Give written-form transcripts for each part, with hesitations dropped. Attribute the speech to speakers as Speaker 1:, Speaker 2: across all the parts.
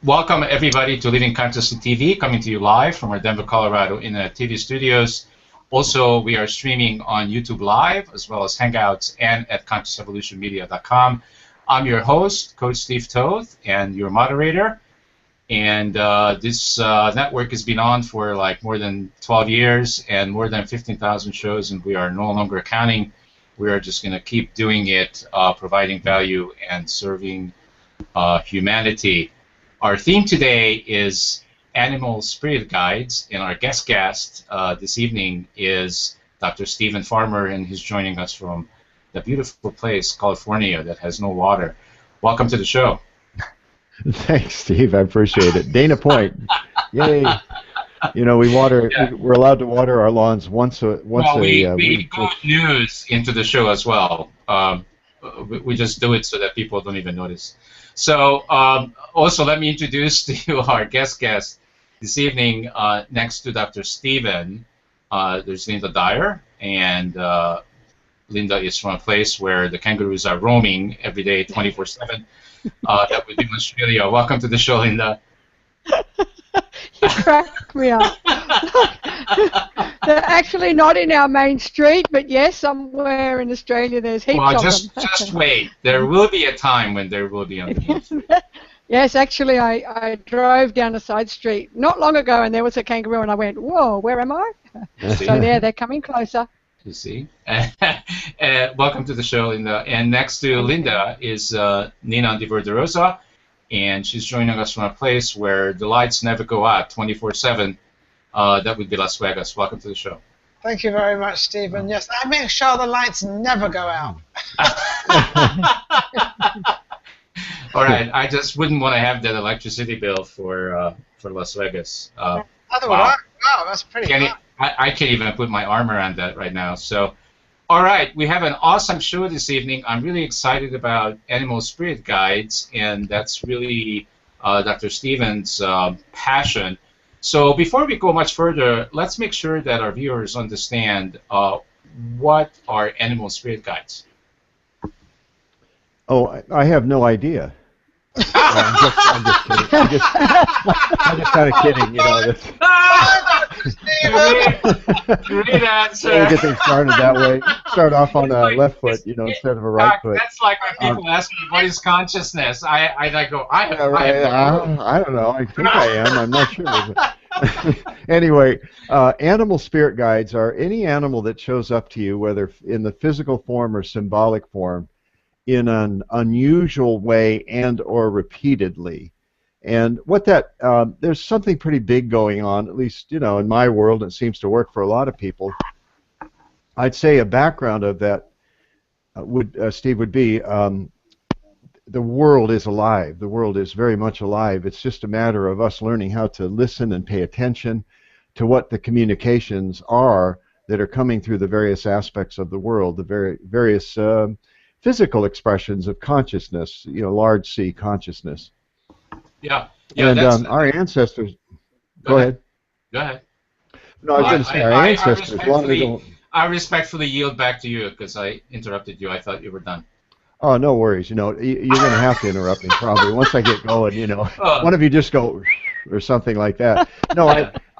Speaker 1: Welcome everybody to Living Consciously TV, coming to you live from our Denver, Colorado TV studios. Also, we are streaming on YouTube Live, as well as Hangouts and at consciousevolutionmedia.com. I'm your host, Coach Steve Toth, and your moderator. And this network has been on for like more than 12 years and more than 15,000 shows, and we are no longer counting. We are just going to keep doing it, providing value and serving humanity. Our theme today is animal spirit guides, and our guest this evening is Dr. Stephen Farmer, and he's joining us from the beautiful place, California, that has no water. Welcome to the show.
Speaker 2: Thanks, Steve. I appreciate it. Dana Point. Yay. You know, we water. Yeah. We're allowed to water our lawns once a week.
Speaker 1: We go news into the show as well. We just do it so that people don't even notice. So also let me introduce to you our guest this evening. Next to Dr. Stephen, there's Linda Dyer, and Linda is from a place where the kangaroos are roaming every day, 24/7. That would be in Australia. Welcome to the show, Linda.
Speaker 3: You crack me up. They're actually not in our main street, but yes, somewhere in Australia there's heaps of them.
Speaker 1: Just wait. There will be a time when there will be on the main street.
Speaker 3: Yes, actually I drove down a side street not long ago and there was a kangaroo and I went, whoa, where am I? So there, they're coming closer.
Speaker 1: You see. Welcome to the show, Linda. And next to Linda is Nina DiVerderosa, and she's joining us from a place where the lights never go out 24/7. That would be Las Vegas. Welcome to the show.
Speaker 4: Thank you very much, Stephen. Yes, I make sure the lights never go out.
Speaker 1: All right, I just wouldn't want to have that electricity bill for Las Vegas.
Speaker 4: Wow, that's pretty high.
Speaker 1: I can't even put my arm around that right now. So, all right, we have an awesome show this evening. I'm really excited about animal spirit guides, and that's really Dr. Stephen's passion. So before we go much further, let's make sure that our viewers understand what are animal spirit guides.
Speaker 2: Oh, I have no idea. I'm just kidding. I'm just kind of kidding, you know.
Speaker 1: Great answer.
Speaker 2: Get things started that way. Start off on a left foot, you know, instead of a right foot.
Speaker 1: That's like when people ask me, what is consciousness? I go, I
Speaker 2: don't know. I think I am. I'm not sure. Anyway, animal spirit guides are any animal that shows up to you, whether in the physical form or symbolic form, in an unusual way and or repeatedly. And what that, there's something pretty big going on, at least, you know, in my world, it seems to work for a lot of people. I'd say a background of that, Steve, would be the world is alive. The world is very much alive. It's just a matter of us learning how to listen and pay attention to what the communications are that are coming through the various aspects of the world, the various physical expressions of consciousness, you know, large C consciousness.
Speaker 1: Yeah.
Speaker 2: And our ancestors. Go ahead.
Speaker 1: Go ahead.
Speaker 2: No, I was going to say our ancestors.
Speaker 1: I respectfully yield back to you because I interrupted you. I thought you were done.
Speaker 2: Oh, no worries. You know, you're going to have to interrupt me probably once I get going. You know, one of you just go or something like that. No,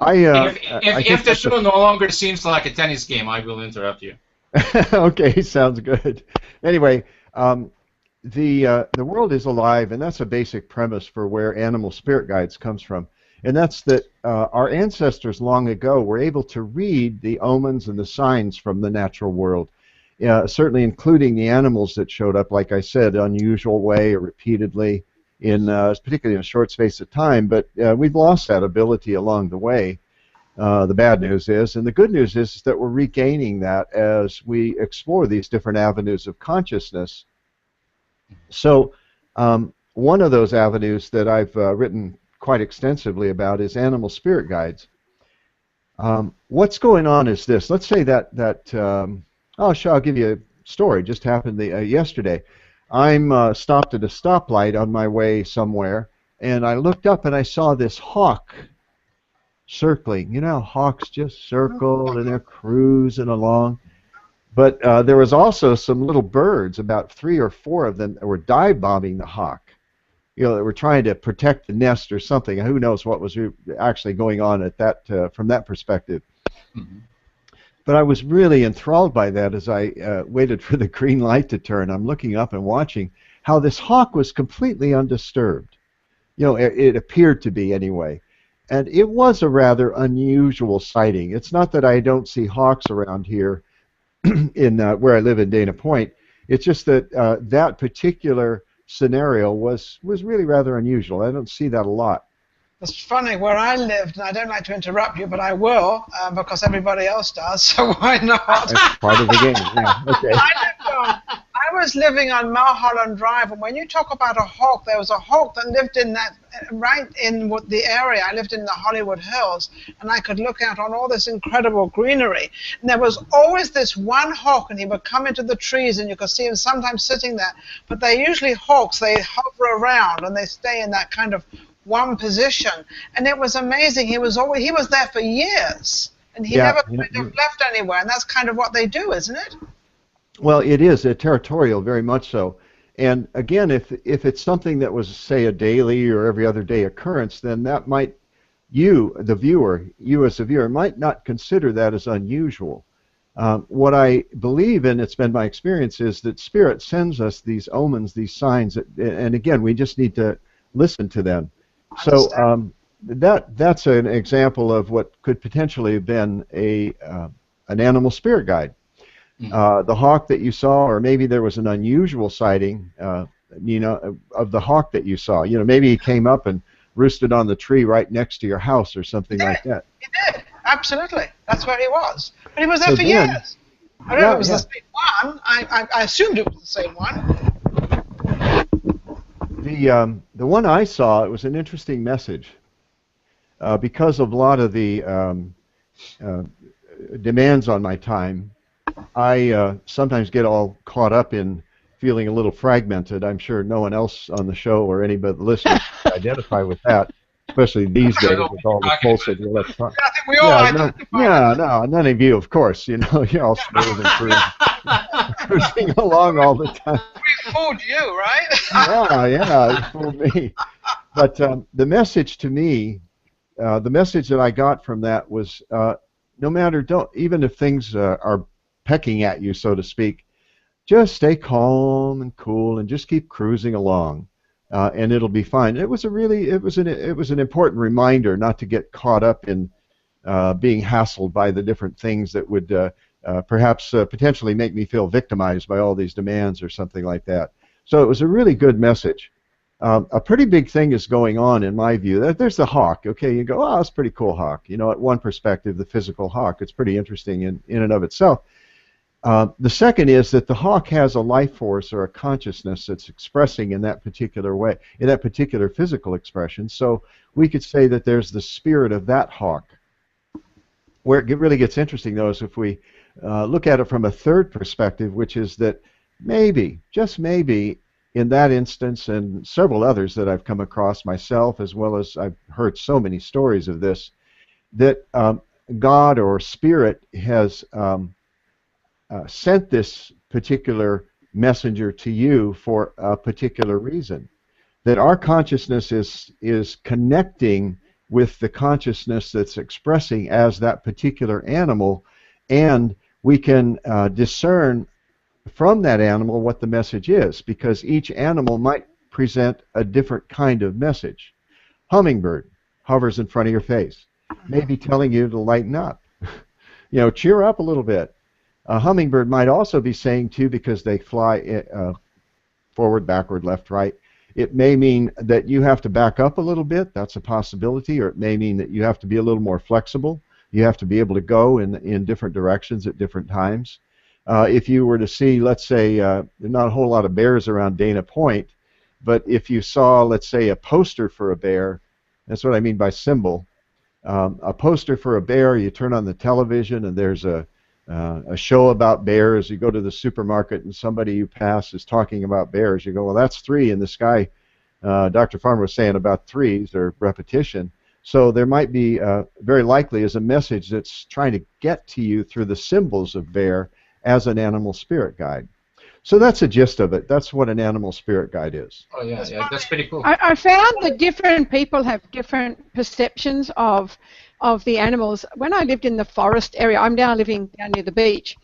Speaker 1: if the show no longer seems like a tennis game, I will interrupt you.
Speaker 2: Okay, sounds good. Anyway, the world is alive, and that's a basic premise for where animal spirit guides comes from. And that's that our ancestors long ago were able to read the omens and the signs from the natural world, certainly including the animals that showed up, like I said, unusual way or repeatedly, particularly in a short space of time. But we've lost that ability along the way. The bad news is, and the good news is that we're regaining that as we explore these different avenues of consciousness. So one of those avenues that I've written quite extensively about is animal spirit guides. What's going on is this. Let's say I'll give you a story. Just happened yesterday. I'm stopped at a stoplight on my way somewhere, and I looked up and I saw this hawk circling. You know, hawks just circle and they're cruising along. But there was also some little birds, about 3 or 4 of them, that were dive bombing the hawk. that were trying to protect the nest or something. Who knows what was actually going on at that from that perspective.
Speaker 1: Mm-hmm.
Speaker 2: But I was really enthralled by that as I waited for the green light to turn. I'm looking up and watching how this hawk was completely undisturbed. It appeared to be anyway. And it was a rather unusual sighting. It's not that I don't see hawks around here in where I live in Dana Point. It's just that that particular scenario was really rather unusual. I don't see that a lot.
Speaker 4: It's funny, where I lived, and I don't like to interrupt you, but I will, because everybody else does, so why not?
Speaker 2: That's part of the game, yeah. Okay.
Speaker 4: I was living on Mulholland Drive, and when you talk about a hawk, there was a hawk that lived in that, right in the area. I lived in the Hollywood Hills, and I could look out on all this incredible greenery. And there was always this one hawk, and he would come into the trees, and you could see him sometimes sitting there. But they're usually hawks. They hover around, and they stay in that kind of one position. And it was amazing. He was there for years, and he never left anywhere. And that's kind of what they do, isn't it?
Speaker 2: Well, it is territorial, very much so. And again, if it's something that was, say, a daily or every other day occurrence, then that might, you as the viewer, might not consider that as unusual. What I believe, and it's been my experience, is that Spirit sends us these omens, these signs, and again, we just need to listen to them. So that's an example of what could potentially have been an animal spirit guide. The hawk that you saw, or maybe there was an unusual sighting, of the hawk that you saw. Maybe he came up and roosted on the tree right next to your house or something like that. He
Speaker 4: did, absolutely. That's where he was. But he was there for years. I don't know if it was the same one. I assumed it was the same one.
Speaker 2: The one I saw, it was an interesting message. Because of a lot of the demands on my time, I sometimes get all caught up in feeling a little fragmented. I'm sure no one else on the show or anybody listening can identify with that, especially these days with all the pulse of the electronics.
Speaker 4: I think we all identify.
Speaker 2: No, none of you, of course. You're all smooth and cruising along all the time.
Speaker 4: We fooled you, right?
Speaker 2: Yeah, you fooled me. But the message to me, the message that I got from that was, no matter, even if things are pecking at you, so to speak, just stay calm and cool and just keep cruising along, and it'll be fine. It was an important reminder not to get caught up in being hassled by the different things that would perhaps potentially make me feel victimized by all these demands or something like that. So it was a really good message. A pretty big thing is going on in my view. There's the hawk. Okay, you go, oh, it's a pretty cool hawk. At one perspective, the physical hawk, it's pretty interesting in and of itself. The second is that the hawk has a life force or a consciousness that's expressing in that particular way, in that particular physical expression. So we could say that there's the spirit of that hawk. Where it really gets interesting, though, is if we look at it from a third perspective, which is that maybe, just maybe, in that instance and several others that I've come across myself, as well as I've heard so many stories of this, that God or Spirit has sent this particular messenger to you for a particular reason. That our consciousness is connecting with the consciousness that's expressing as that particular animal, and we can discern from that animal what the message is, because each animal might present a different kind of message. Hummingbird hovers in front of your face, maybe telling you to lighten up, cheer up a little bit. A hummingbird might also be saying too, because they fly forward, backward, left, right, it may mean that you have to back up a little bit. That's a possibility. Or it may mean that you have to be a little more flexible. You have to be able to go in different directions at different times. If you were to see, let's say, there are not a whole lot of bears around Dana Point, but if you saw, let's say, a poster for a bear, that's what I mean by symbol. A poster for a bear, you turn on the television and there's a show about bears. You go to the supermarket and somebody you pass is talking about bears. You go, well, that's three in the sky. Dr. Farmer was saying about threes or repetition. So there might be, very likely, is a message that's trying to get to you through the symbols of bear as an animal spirit guide. So that's the gist of it. That's what an animal spirit guide is.
Speaker 1: Oh yeah, yeah, that's pretty cool.
Speaker 3: I found that different people have different perceptions of the animals. When I lived in the forest area, I'm now living down near the beach,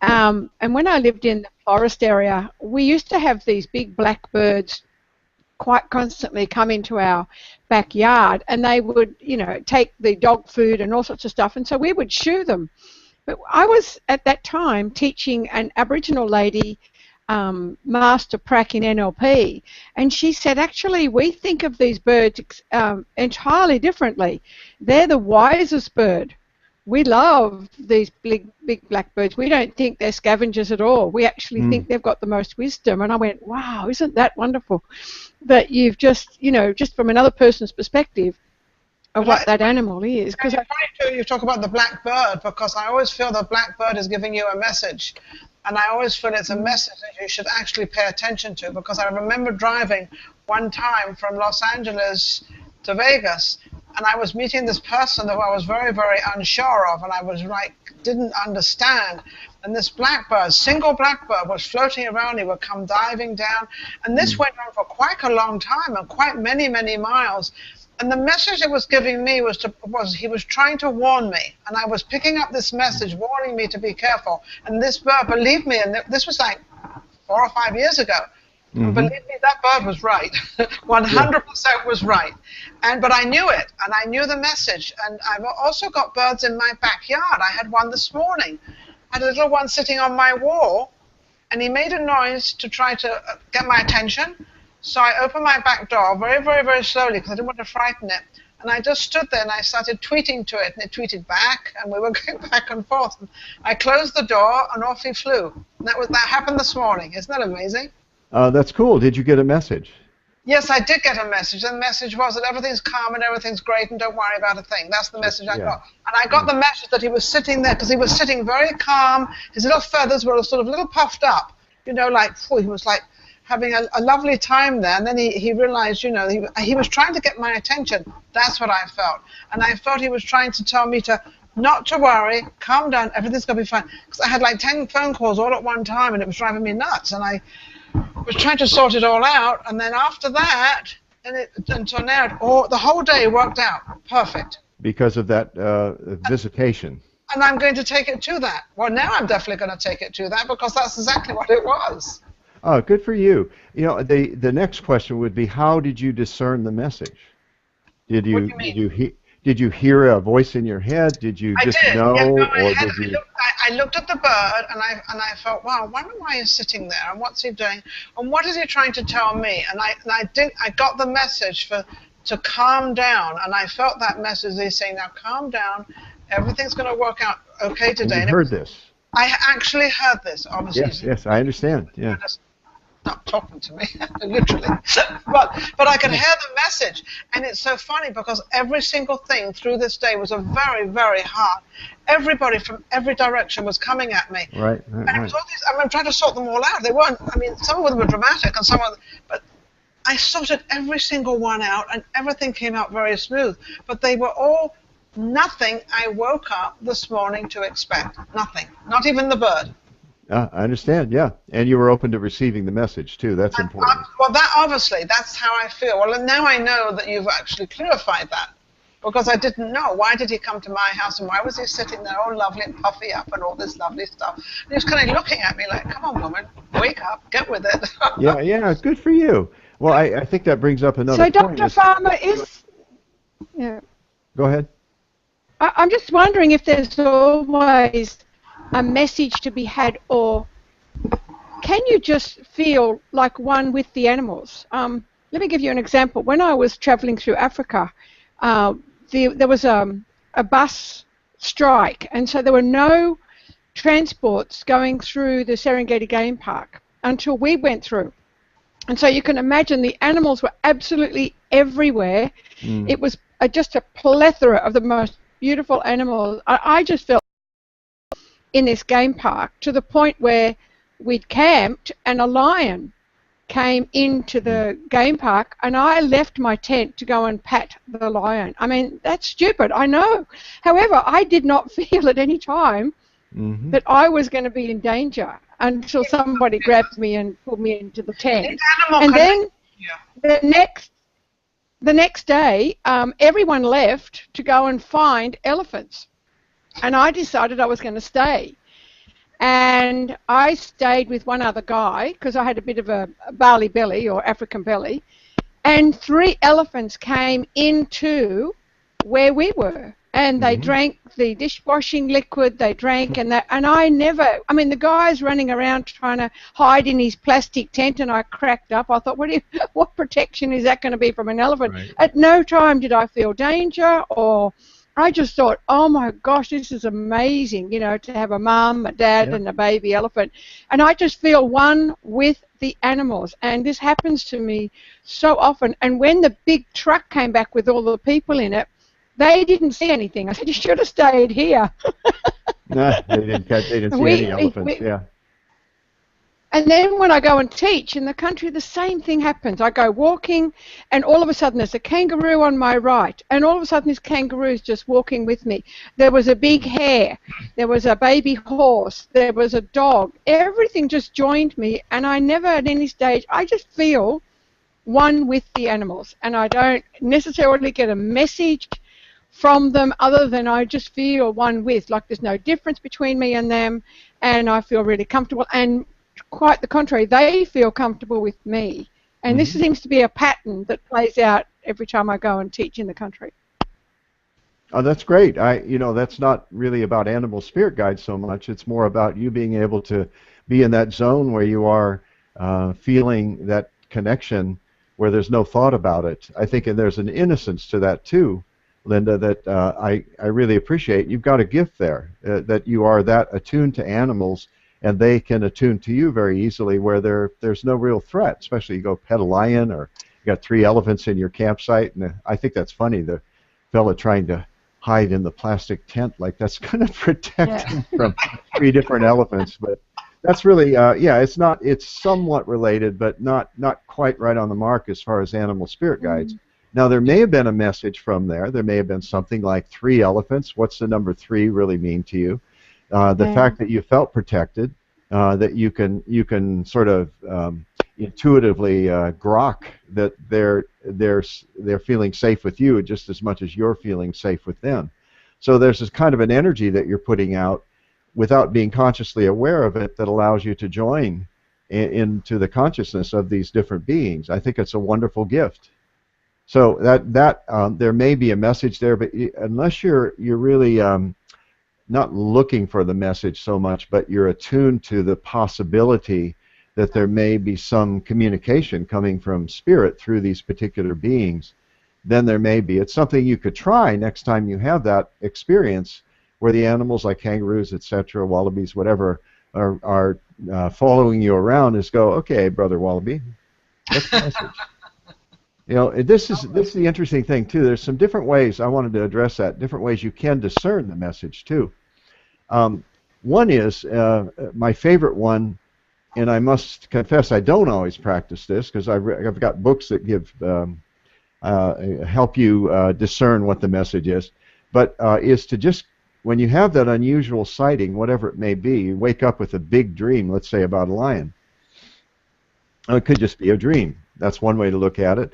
Speaker 3: and when I lived in the forest area, we used to have these big black birds quite constantly come into our backyard, and they would, you know, take the dog food and all sorts of stuff, and so we would shoo them. But I was at that time teaching an Aboriginal lady master prac in NLP, and she said, actually, we think of these birds entirely differently. They're the wisest bird. We love these big black birds. We don't think they're scavengers at all. We actually think they've got the most wisdom. And I went, wow, isn't that wonderful that you've just, you know, just from another person's perspective of what that animal is. Because
Speaker 4: you talk about the black bird, because I always feel the black bird is giving you a message. And I always feel it's a message that you should actually pay attention to, because I remember driving one time from Los Angeles to Vegas, and I was meeting this person that I was very, very unsure of, and I was like, didn't understand. And this blackbird, single blackbird, was floating around. He would come diving down, and this went on for quite a long time and quite many, many miles. And the message it was giving me was he was trying to warn me, and I was picking up this message warning me to be careful. And this bird, believe me, and this was like 4 or 5 years ago. Believe me, that bird was right. 100% was right. But I knew it, and I knew the message. And I've also got birds in my backyard. I had one this morning. I had a little one sitting on my wall, and he made a noise to try to get my attention. So I opened my back door very, very, very slowly because I didn't want to frighten it. And I just stood there and I started tweeting to it, and it tweeted back, and we were going back and forth. And I closed the door, and off he flew. And that happened this morning. Isn't that amazing?
Speaker 2: That's cool. Did you get a message?
Speaker 4: Yes, I did get a message. And the message was that everything's calm and everything's great and don't worry about a thing. That's the message I got. And I got the message that he was sitting there, because he was sitting very calm. His little feathers were sort of a little puffed up, you know, like, he was like having a lovely time there. And then he realized, you know, he was trying to get my attention. That's what I felt. And I felt he was trying to tell me not to worry, calm down, everything's going to be fine. Because I had like 10 phone calls all at one time, and it was driving me nuts. And I was trying to sort it all out, and then after that, until now, the whole day worked out perfect.
Speaker 2: Because of that visitation.
Speaker 4: And I'm going to take it to that. Well, now I'm definitely going to take it to that, because that's exactly what it was.
Speaker 2: Oh, good for you. You know, the next question would be, how did you discern the message?
Speaker 4: What do you mean?
Speaker 2: Did you hear a voice in your head? Did you just know, or did you?
Speaker 4: I looked at the bird, and I felt, wow, I wonder why he's sitting there, and what's he doing, and what is he trying to tell me? And I got the message to calm down, and I felt that message. He's saying, now calm down, everything's going to work out okay today.
Speaker 2: And you heard this.
Speaker 4: I actually heard this, obviously.
Speaker 2: Yes, I understand. Yeah.
Speaker 4: Not talking to me, literally, but I could hear the message, and it's so funny because every single thing through this day was a very, very hard. Everybody from every direction was coming at me.
Speaker 2: Right.
Speaker 4: And it was all these. I'm trying to sort them all out. They weren't. I mean, some of them were dramatic, and some of them, but I sorted every single one out, and everything came out very smooth. But they were all nothing. I woke up this morning to expect nothing. Not even the bird.
Speaker 2: I understand, yeah. And you were open to receiving the message, too. That's important.
Speaker 4: Well, that's how I feel. Well, and now I know that you've actually clarified that, because I didn't know. Why did he come to my house, and why was he sitting there all lovely and puffy up and all this lovely stuff? And he was kind of looking at me like, come on, woman, wake up, get with it.
Speaker 2: Yeah, good for you. Well, I think that brings up another point.
Speaker 3: So, Dr. Farmer, Yeah.
Speaker 2: Go ahead.
Speaker 3: I'm just wondering if there's always a message to be had, or can you just feel like one with the animals? Let me give you an example. When I was traveling through Africa, there was a bus strike, and so there were no transports going through the Serengeti Game Park until we went through. And so you can imagine the animals were absolutely everywhere. It was just a plethora of the most beautiful animals. I just felt in this game park to the point where we'd camped and a lion came into the game park, and I left my tent to go and pat the lion. I mean, that's stupid, I know. However, I did not feel at any time that I was going to be in danger. until somebody grabbed me and pulled me into the tent.
Speaker 4: Animal
Speaker 3: And then
Speaker 4: yeah.
Speaker 3: the next day, everyone left to go and find elephants. And I decided I was going to stay. And I stayed with one other guy because I had a bit of a Bali belly or African belly. And 3 elephants came into where we were. And they drank the dishwashing liquid, they drank, and I never, I mean, the guy's running around trying to hide in his plastic tent, and I cracked up. I thought, what protection is that going to be from an elephant? Right. At no time did I feel danger, or I just thought, oh my gosh, this is amazing, you know, to have a mum, a dad, and a baby elephant. And I just feel one with the animals. And this happens to me so often. And when the big truck came back with all the people in it, they didn't see anything. I said, you should have stayed here.
Speaker 2: No, they didn't see any elephants,
Speaker 3: And then when I go and teach in the country, the same thing happens. I go walking, and all of a sudden there's a kangaroo on my right, and all of a sudden this kangaroo is just walking with me. There was a big hare. There was a baby horse. There was a dog. Everything just joined me, and I never at any stage, I just feel one with the animals, and I don't necessarily get a message from them other than I just feel one with, like there's no difference between me and them, and I feel really comfortable. And quite the contrary, they feel comfortable with me. And this seems to be a pattern that plays out every time I go and teach in the country.
Speaker 2: Oh, that's great. That's not really about animal spirit guides so much. It's more about you being able to be in that zone where you are feeling that connection where there's no thought about it. I think and there's an innocence to that too, Linda, that I really appreciate. You've got a gift there, that you are that attuned to animals, and they can attune to you very easily where there's no real threat, especially you go pet a lion or you got 3 elephants in your campsite. And I think that's funny, the fella trying to hide in the plastic tent, like that's going to protect him from 3 different elephants. But that's really, it's somewhat related, but not quite right on the mark as far as animal spirit guides. Now, there may have been a message from there. There may have been something like 3 elephants. What's the number 3 really mean to you? The fact that you felt protected, that you can sort of intuitively grok that they're feeling safe with you just as much as you're feeling safe with them. So there's this kind of an energy that you're putting out without being consciously aware of it that allows you to join into the consciousness of these different beings. I think it's a wonderful gift. So there may be a message there, but unless you're really not looking for the message so much, but you're attuned to the possibility that there may be some communication coming from spirit through these particular beings, then there may be. It's something you could try next time you have that experience where the animals like kangaroos, etc., wallabies, whatever, are following you around, is go, okay, Brother Wallaby, what's the message? You know, this is the interesting thing too. There's some different ways I wanted to address that. Different ways you can discern the message too. One is my favorite one, and I must confess I don't always practice this because I've got books that give help you discern what the message is. But is to just when you have that unusual sighting, whatever it may be, you wake up with a big dream, let's say about a lion. It could just be a dream. That's one way to look at it.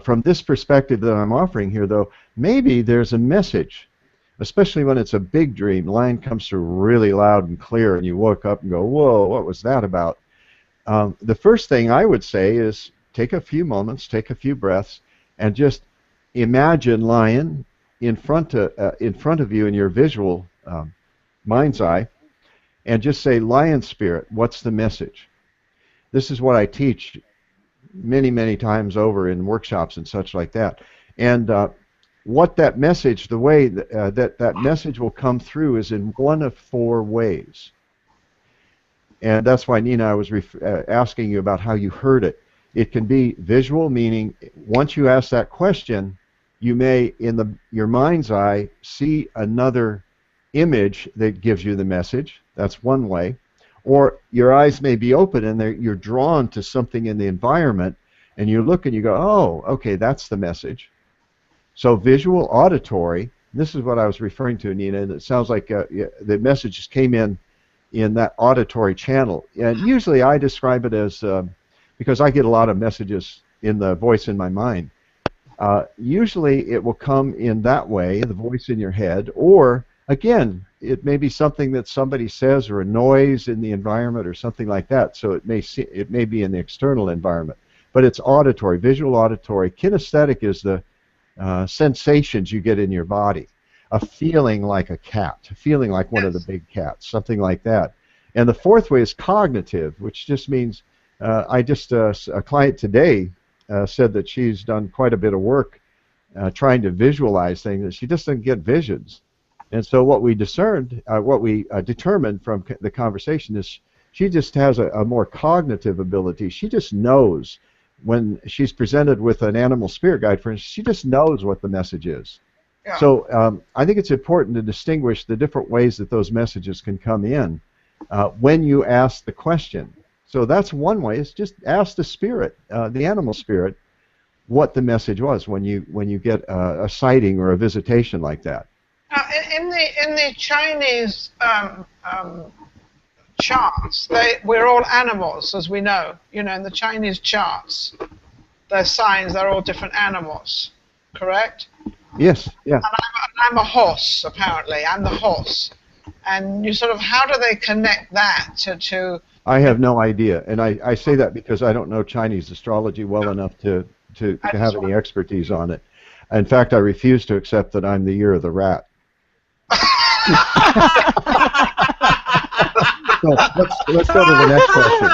Speaker 2: From this perspective that I'm offering here, though, maybe there's a message, especially when it's a big dream. The lion comes through really loud and clear, and you woke up and go, whoa, what was that about? The first thing I would say is take a few moments, take a few breaths, and just imagine lion in front of you in your visual mind's eye, and just say, lion spirit, what's the message? This is what I teach many, many times over in workshops and such like that. And what that message, the way that message will come through is in one of 4 ways. And that's why, Nina, I was asking you about how you heard it. It can be visual, meaning once you ask that question, you may, in your mind's eye, see another image that gives you the message. That's one way. Or your eyes may be open and you're drawn to something in the environment, and you look and you go, oh, okay, that's the message. So visual, auditory, this is what I was referring to, Nina, and it sounds like the message just came in in that auditory channel. And usually I describe it as, because I get a lot of messages in the voice in my mind, usually it will come in that way, the voice in your head, or again, it may be something that somebody says or a noise in the environment or something like that. So it may be in the external environment, but it's auditory, visual auditory. Kinesthetic is the sensations you get in your body, a feeling like a cat, a feeling like one of the big cats, something like that. And the fourth way is cognitive, which just means a client today said that she's done quite a bit of work trying to visualize things, and she just doesn't get visions. And so what we determined from the conversation is she just has a more cognitive ability. She just knows when she's presented with an animal spirit guide, for instance, she just knows what the message is. Yeah. So I think it's important to distinguish the different ways that those messages can come in when you ask the question. So that's one way, is just ask the spirit, the animal spirit, what the message was when you get a sighting or a visitation like that.
Speaker 4: In the Chinese charts, we're all animals, as we know. You know, in the Chinese charts, their signs, they're all different animals, correct?
Speaker 2: Yes, yeah.
Speaker 4: And I'm a horse, apparently. I'm the horse. And you sort of, how do they connect that to
Speaker 2: I have no idea, and I say that because I don't know Chinese astrology well enough to have any expertise on it. In fact, I refuse to accept that I'm the year of the rat. So let's go to the next question.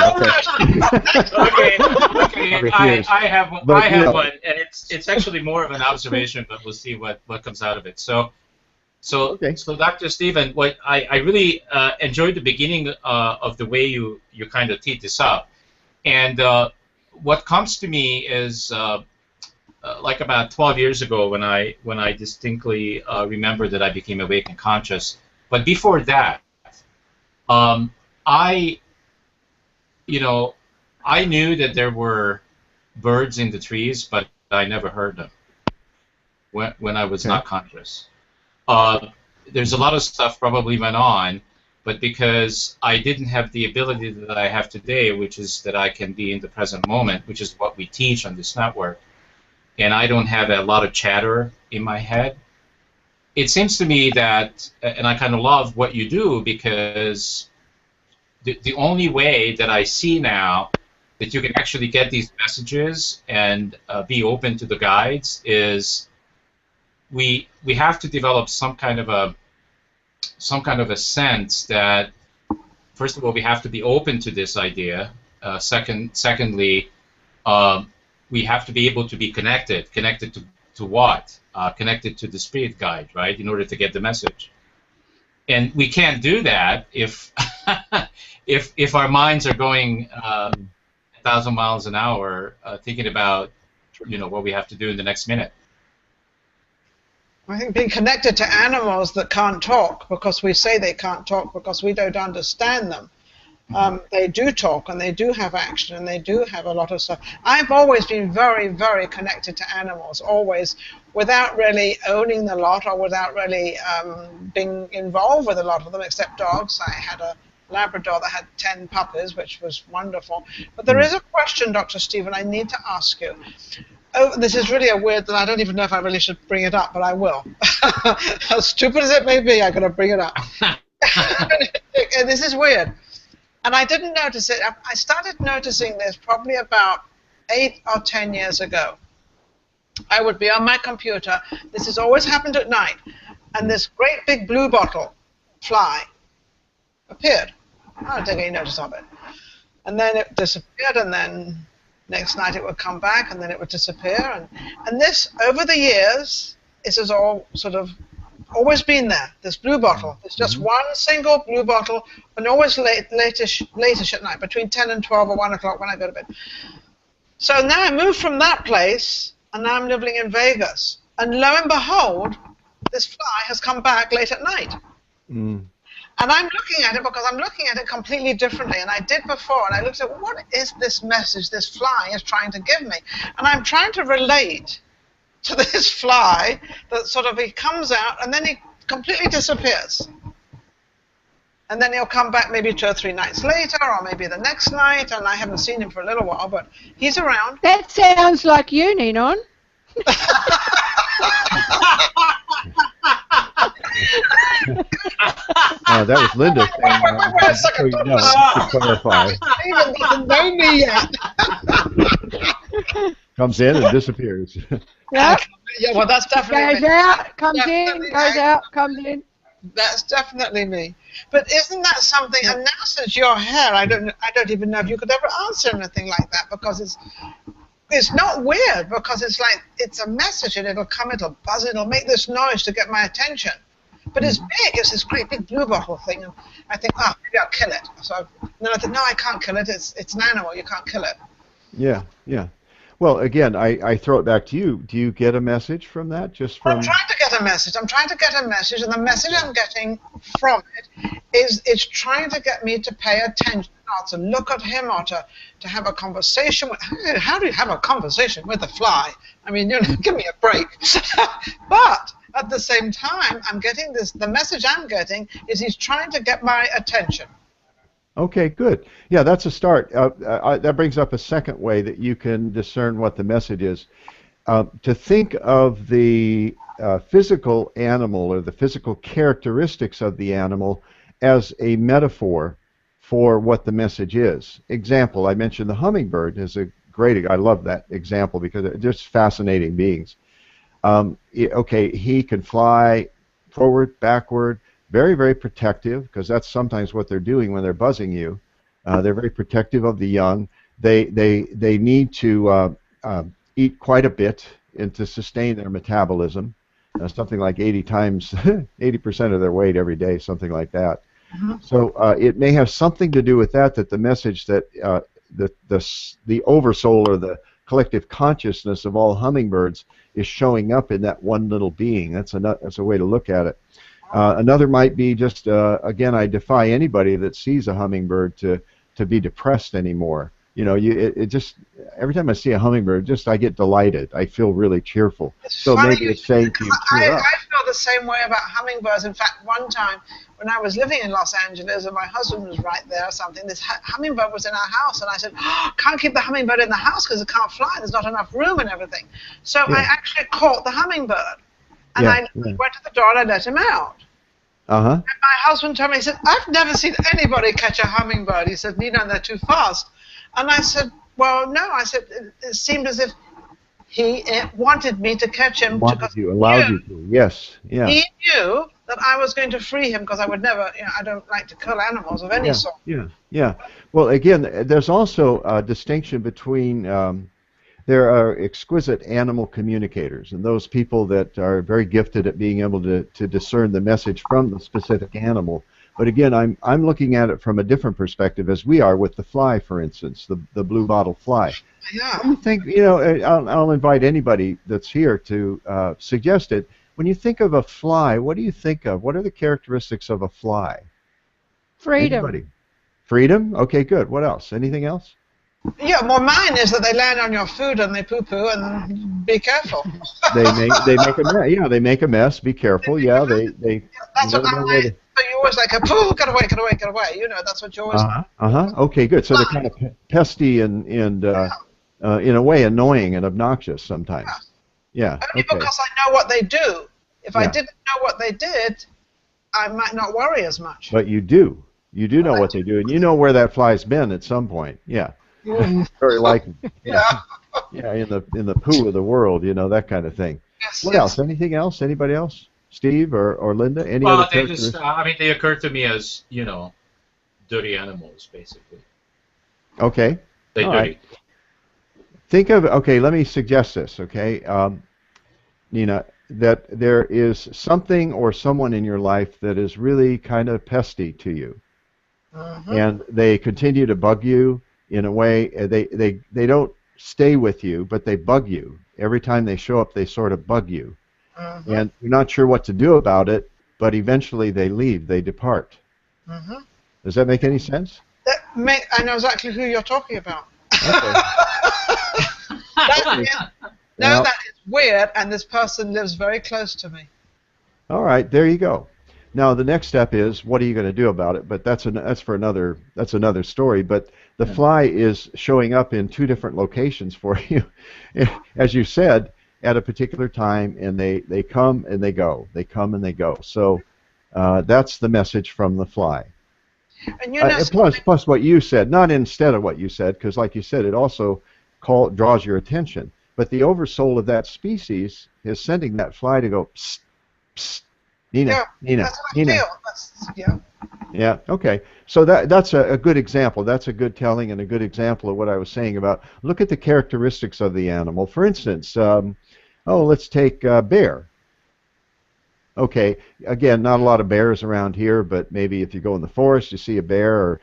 Speaker 1: Okay. I have one, and it's actually more of an observation, but we'll see what comes out of it. So Dr. Stephen, what I really enjoyed the beginning of the way you kind of teed this up, and what comes to me is like about 12 years ago when I distinctly remember that I became awake and conscious. But before that, I knew that there were birds in the trees, but I never heard them when I was not conscious. There's a lot of stuff probably went on, but because I didn't have the ability that I have today, which is that I can be in the present moment, which is what we teach on this network, and I don't have a lot of chatter in my head, it seems to me that, and I kind of love what you do, because the only way that I see now that you can actually get these messages and be open to the guides is we have to develop some kind of a sense that, first of all, we have to be open to this idea. Secondly, we have to be able to be connected to what? Connected to the spirit guide, right? In order to get the message. And we can't do that if if our minds are going 1,000 miles an hour, thinking about what we have to do in the next minute.
Speaker 4: I think being connected to animals that can't talk, because we say they can't talk because we don't understand them. They do talk, and they do have action, and they do have a lot of stuff. I've always been very, very connected to animals, always, without really owning the lot or without really being involved with a lot of them, except dogs. I had a Labrador that had 10 puppies, which was wonderful. But there is a question, Dr. Stephen, I need to ask you. Oh, this is really a weird, and I don't even know if I really should bring it up, but I will. As stupid as it may be, I'm going to bring it up. And this is weird. And I didn't notice it. I started noticing this probably about 8 or 10 years ago. I would be on my computer. This has always happened at night. And this great big blue bottle fly appeared. I don't take any notice of it. And then it disappeared, and then next night it would come back, and then it would disappear. And this, over the years, this has all sort of always been there, this blue bottle. It's just one single blue bottle, and always latish at night, between 10 and 12 or 1 o'clock when I go to bed. So now I moved from that place, and now I'm living in Vegas. And lo and behold, this fly has come back late at night. And I'm looking at it because I'm looking at it completely differently, and I did before, and I looked at, what is this message this fly is trying to give me? And I'm trying to relate to this fly that sort of, he comes out, and then he completely disappears. And then he'll come back maybe 2 or 3 nights later, or maybe the next night, and I haven't seen him for a little while, but he's around.
Speaker 3: That sounds like you, Ninon.
Speaker 2: That was Linda saying that. So you know, to clarify.
Speaker 4: Even doesn't know me yet.
Speaker 2: Comes in and disappears.
Speaker 3: Yeah.
Speaker 4: Yeah, well, that's definitely
Speaker 3: Goes
Speaker 4: me.
Speaker 3: out, comes
Speaker 4: Definitely
Speaker 3: in, goes
Speaker 4: me.
Speaker 3: out, comes in.
Speaker 4: That's definitely me. But isn't that something? And now since you're here, I don't even know if you could ever answer anything like that, because it's not weird, because it's like it's a message and it'll come, it'll buzz, it'll make this noise to get my attention. But it's big, it's this great big blue bottle thing, and I think, maybe I'll kill it. So then I think, no, I can't kill it. It's an animal, you can't kill it.
Speaker 2: Yeah, yeah. Well, again, I throw it back to you. Do you get a message from that? Just from?
Speaker 4: I'm trying to get a message. I'm trying to get a message, and the message I'm getting from it is it's trying to get me to pay attention, or to look at him, or to have a conversation with. How do you have a conversation with a fly? I mean, give me a break. But at the same time, I'm getting this. The message I'm getting is he's trying to get my attention.
Speaker 2: Okay, good. Yeah, that's a start. That brings up a second way that you can discern what the message is. To think of the physical animal or the physical characteristics of the animal as a metaphor for what the message is. Example, I mentioned the hummingbird is a great, I love that example because they're just fascinating beings. Okay, he can fly forward, backward, very, very protective, because that's sometimes what they're doing when they're buzzing you. They're very protective of the young. They need to eat quite a bit and to sustain their metabolism, something like 80% of their weight every day, something like that. Mm-hmm. So it may have something to do with that the message that the oversoul or the collective consciousness of all hummingbirds is showing up in that one little being. That's a way to look at it. Another might be just, again, I defy anybody that sees a hummingbird to be depressed anymore. You know, it just, every time I see a hummingbird, I get delighted. I feel really cheerful. So maybe it's saying to you, cheer up.
Speaker 4: I feel the same way about hummingbirds. In fact, one time when I was living in Los Angeles and my husband was right there or something, this hummingbird was in our house, and I said, can't keep the hummingbird in the house because it can't fly. There's not enough room and everything. So I actually caught the hummingbird. And I went to the door and I let him out. And my husband told me, he said, I've never seen anybody catch a hummingbird. He said, Nina, they're too fast. And I said, well, no. I said, it seemed as if he wanted me to catch him.
Speaker 2: Allowed you to, yes. Yeah.
Speaker 4: He knew that I was going to free him because I would never, I don't like to kill animals of any sort.
Speaker 2: Yeah. Well, again, there's also a distinction between there are exquisite animal communicators, and those people that are very gifted at being able to discern the message from the specific animal. But again, I'm looking at it from a different perspective, as we are with the fly, for instance, the blue bottle fly.
Speaker 4: Yeah.
Speaker 2: What do you think? I'll invite anybody that's here to suggest it. When you think of a fly, what do you think of? What are the characteristics of a fly?
Speaker 3: Freedom.
Speaker 2: Anybody? Freedom? Okay, good. What else? Anything else?
Speaker 4: Yeah, well, mine is that they land on your food and they poo-poo, and be careful.
Speaker 2: they make a mess. Yeah, they make a mess. Be careful. Yeah, they.
Speaker 4: That's what I'm like. So you always like, poo, get away, get away, get away. That's what you always.
Speaker 2: Okay, good. So they're kind of pesty and in a way annoying and obnoxious sometimes. Yeah.
Speaker 4: Only because I know what they do. If I didn't know what they did, I might not worry as much.
Speaker 2: But you do. You do know what they do, and you know where that fly's been at some point. Yeah. Very likely. Yeah, in the poo of the world, that kind of thing.
Speaker 4: Yes,
Speaker 2: what else? Anything else? Anybody else? Steve or Linda? Any other characteristics?
Speaker 1: They occur to me as, dirty animals, basically.
Speaker 2: Okay.
Speaker 1: They're dirty. Right.
Speaker 2: Think of, let me suggest this, Nina, that there is something or someone in your life that is really kind of pesty to you. And they continue to bug you. In a way, they don't stay with you, but they bug you. Every time they show up, they sort of bug you. And you're not sure what to do about it, but eventually they leave, they depart. Does that make any sense?
Speaker 4: I know exactly who you're talking about.
Speaker 2: Okay.
Speaker 4: That is weird, and this person lives very close to me.
Speaker 2: All right, there you go. Now the next step is, what are you going to do about it? But that's another story. But the fly is showing up in two different locations for you, as you said, at a particular time, and they come and they go. They come and they go. So that's the message from the fly.
Speaker 4: And you know,
Speaker 2: Plus what you said, not instead of what you said, because like you said, it also draws your attention. But the oversoul of that species is sending that fly to go, psst, psst, Nina,
Speaker 4: yeah,
Speaker 2: Nina,
Speaker 4: that's what
Speaker 2: Nina.
Speaker 4: I feel. Yeah.
Speaker 2: Yeah, okay. So that's a good example. That's a good telling and a good example of what I was saying about, look at the characteristics of the animal. For instance, let's take bear. Okay, again, not a lot of bears around here, but maybe if you go in the forest, you see a bear, or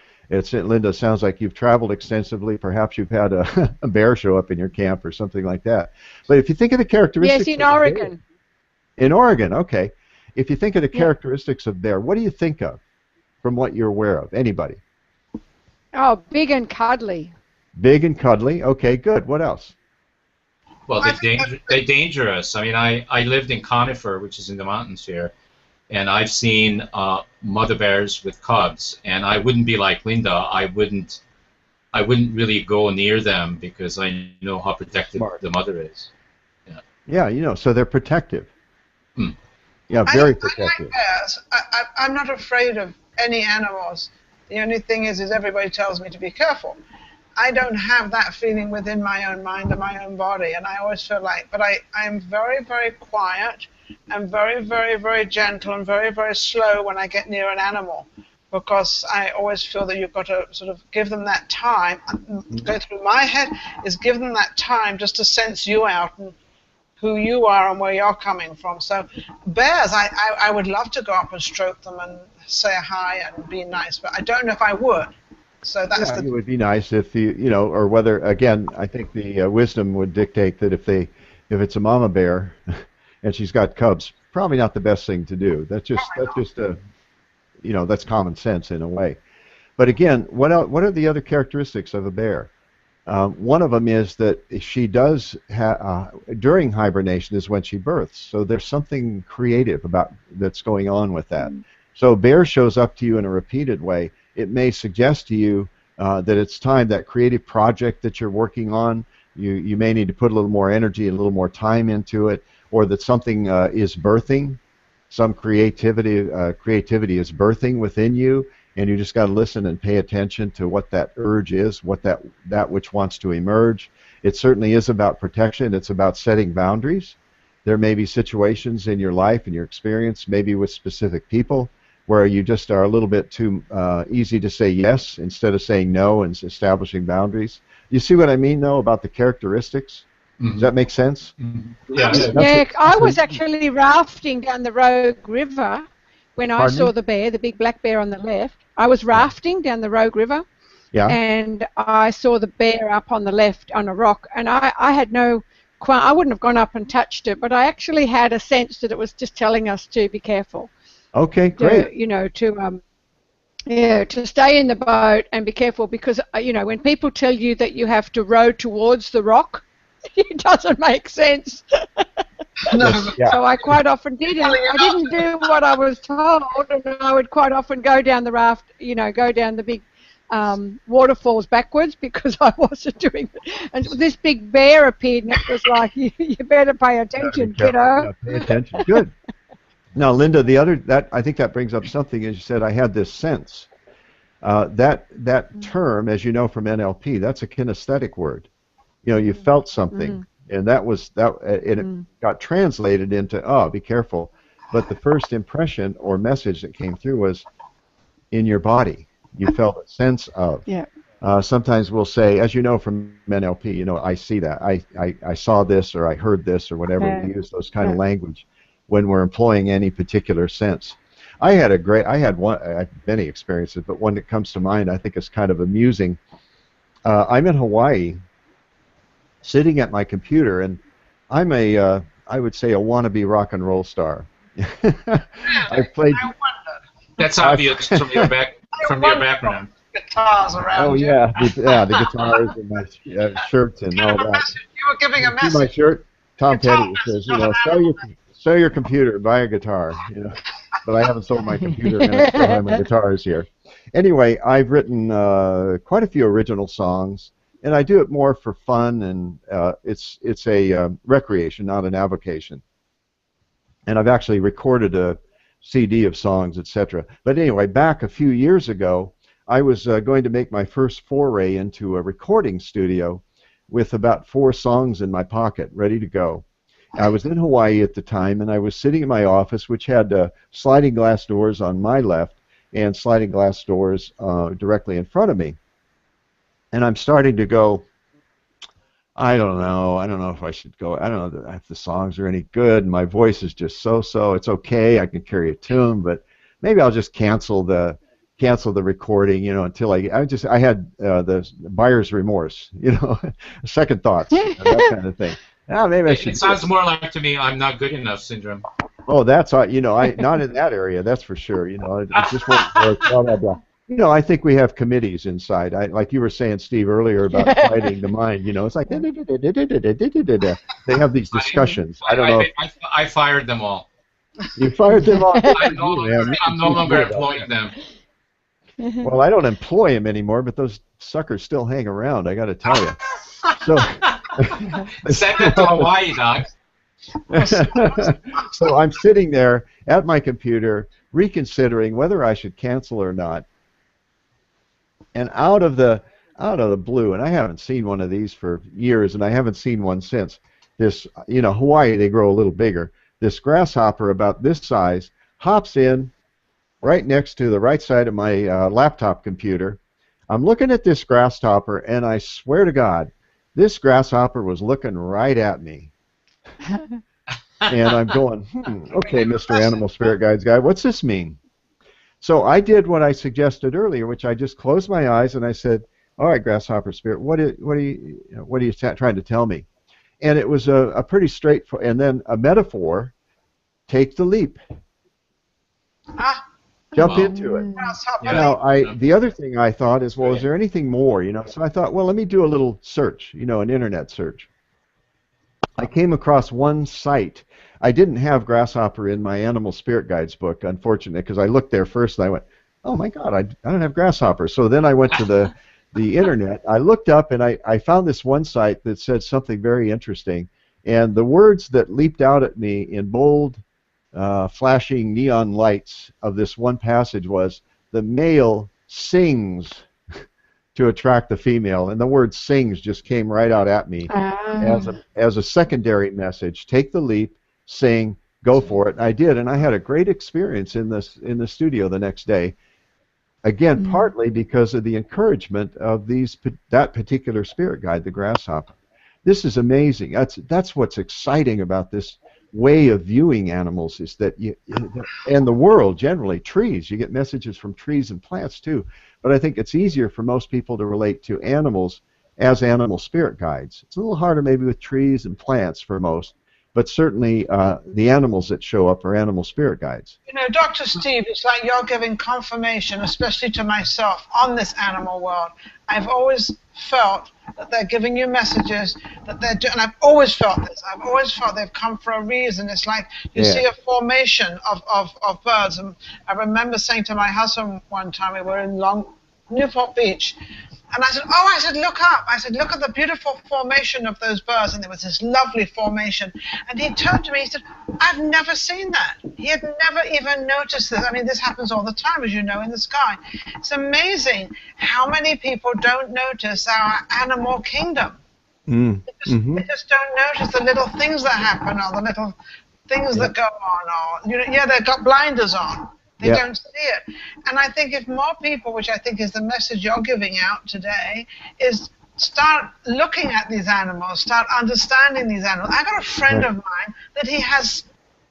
Speaker 2: Linda, sounds like you've traveled extensively. Perhaps you've had a bear show up in your camp or something like that. But if you think of the characteristics...
Speaker 3: Yes, in Oregon.
Speaker 2: In Oregon, okay. If you think of the characteristics of bear, what do you think of from what you're aware of? Anybody?
Speaker 3: Oh, big and cuddly.
Speaker 2: Big and cuddly. Okay, good. What else?
Speaker 1: Well, they're dangerous. I mean, I lived in Conifer, which is in the mountains here, and I've seen mother bears with cubs, and I wouldn't be like Linda. I wouldn't really go near them because I know how protective the mother is.
Speaker 2: Yeah, so they're protective.
Speaker 1: Hmm.
Speaker 2: Yeah, very protective.
Speaker 4: I like bears. I'm not afraid of any animals. The only thing is everybody tells me to be careful. I don't have that feeling within my own mind and my own body, and I always feel like, but I'm very, very quiet and very, very, very gentle and very, very slow when I get near an animal, because I always feel that you've got to sort of give them that time. Go through my head is give them that time just to sense you out and who you are and where you're coming from. So bears, I would love to go up and stroke them and say hi and be nice, but I don't know if I would. So that's
Speaker 2: it would be nice if or whether, again, I think the wisdom would dictate that if it's a mama bear and she's got cubs, probably not the best thing to do. That's common sense in a way. But again, what are the other characteristics of a bear? One of them is that she does during hibernation is when she births. So there's something creative that's going on with that. So bear shows up to you in a repeated way. It may suggest to you that it's time, that creative project that you're working on, you may need to put a little more energy and a little more time into it, or that something is birthing, some creativity is birthing within you, and you just got to listen and pay attention to what that urge is, what that which wants to emerge. It certainly is about protection. It's about setting boundaries. There may be situations in your life and your experience, maybe with specific people, where you just are a little bit too easy to say yes instead of saying no and establishing boundaries. You see what I mean, though, about the characteristics? Mm-hmm. Does that make sense?
Speaker 1: Mm-hmm. Yeah.
Speaker 3: I was actually rafting down the Rogue River when I saw the bear, the big black bear on the left. I was rafting down the Rogue River, and I saw the bear up on the left on a rock, and I had no... I wouldn't have gone up and touched it, but I actually had a sense that it was just telling us to be careful.
Speaker 2: Okay, great.
Speaker 3: To stay in the boat and be careful, because when people tell you that you have to row towards the rock, it doesn't make sense.
Speaker 4: No.
Speaker 2: Yeah.
Speaker 3: So I quite often didn't. I didn't do what I was told, and I would quite often go down the raft, go down the big waterfalls backwards, because I wasn't doing it. And this big bear appeared, and it was like, you better pay attention, kiddo.
Speaker 2: Yeah, pay attention. Good. Now, Linda, I think that brings up something. As you said, I had this sense. That term, as you know from NLP, that's a kinesthetic word. You felt something, and it got translated into, be careful. But the first impression or message that came through was in your body. You felt a sense of.
Speaker 3: Yeah.
Speaker 2: Sometimes we'll say, as you know from NLP, I see that. I saw this, or I heard this, or whatever. We use those kind of language when we're employing any particular sense. I had many experiences, but one that comes to mind I think is kind of amusing. I'm in Hawaii, sitting at my computer, and I'm I would say a wannabe rock and roll star. I played.
Speaker 1: That's obvious from your background.
Speaker 4: Guitars around.
Speaker 2: Oh yeah, the guitars and my shirts and all that.
Speaker 4: You were giving a message.
Speaker 2: See my shirt? Tom Petty says, sell your computer, buy a guitar. but I haven't sold my computer and I still have my guitars here. Anyway, I've written quite a few original songs, and I do it more for fun, and it's a recreation, not an avocation. And I've actually recorded a CD of songs, etc. But anyway, back a few years ago, I was going to make my first foray into a recording studio with about 4 songs in my pocket, ready to go. I was in Hawaii at the time, and I was sitting in my office, which had sliding glass doors on my left and sliding glass doors directly in front of me. And I'm starting to go, I don't know if I should go, I don't know if the songs are any good, my voice is just so-so, it's okay, I can carry a tune, but maybe I'll just cancel the recording, you know, until I had the buyer's remorse, you know, second thoughts, that kind of thing. Maybe I should.
Speaker 1: It sounds more like to me I'm not good enough syndrome.
Speaker 2: Oh, that's you know, not in that area, that's for sure. You know, it just won't work. Blah blah blah. You know, I think we have committees inside. Like you were saying, Steve, earlier about fighting the mind. You know, it's like they have these discussions. I don't know.
Speaker 1: I fired them all.
Speaker 2: You fired them all.
Speaker 1: I'm no longer employing them.
Speaker 2: Well, I don't employ them anymore, but those suckers still hang around. I got to tell you. So.
Speaker 1: Send them to Hawaii, Doc.
Speaker 2: So I'm sitting there at my computer reconsidering whether I should cancel or not. And out of the blue, and I haven't seen one of these for years, and I haven't seen one since. This, you know, Hawaii, they grow a little bigger. This grasshopper about this size hops in right next to the right side of my laptop computer. I'm looking at this grasshopper, and I swear to God, this grasshopper was looking right at me. And I'm going, okay, Mr. Animal Spirit Guides guy, what's this mean? So I did what I suggested earlier, which I just closed my eyes and I said, all right, Grasshopper Spirit, what are you trying to tell me? And it was a pretty straightforward, and then a metaphor, take the leap. Jump into it. Now, the other thing I thought is, well, is there anything more? You know, so I thought, well, let me do a little search, you know, an internet search. I came across one site. I didn't have Grasshopper in my Animal Spirit Guides book, unfortunately, because I looked there first and I went, oh my God, I don't have Grasshopper. So then I went to the internet. I looked up and I found this one site that said something very interesting. And the words that leaped out at me in bold, flashing neon lights of this one passage was, the male sings to attract the female, and the word sings just came right out at me as a secondary message. Take the leap, sing, go for it. And I did, and I had a great experience in the studio the next day. Again, partly because of the encouragement of that particular spirit guide, the grasshopper. This is amazing. That's what's exciting about this way of viewing animals, is that and the world generally, trees, you get messages from trees and plants too, but I think it's easier for most people to relate to animals as animal spirit guides. It's a little harder maybe with trees and plants for most, but certainly the animals that show up are animal spirit guides.
Speaker 4: You know, Dr. Steve, it's like you're giving confirmation, especially to myself, on this animal world. I've always felt that they're giving you messages, and I've always felt this. I've always felt they've come for a reason. It's like you see a formation of birds. And I remember saying to my husband one time, we were in Newport Beach, and I said, look up. I said, look at the beautiful formation of those birds. And there was this lovely formation. And he turned to me, he said, I've never seen that. He had never even noticed this. I mean, this happens all the time, as you know, in the sky. It's amazing how many people don't notice our animal kingdom. They just don't notice the little things that happen, or the little things that go on, or, they've got blinders on. They don't see it. And I think if more people, which I think is the message you're giving out today, is start looking at these animals, start understanding these animals. I got a friend of mine that he has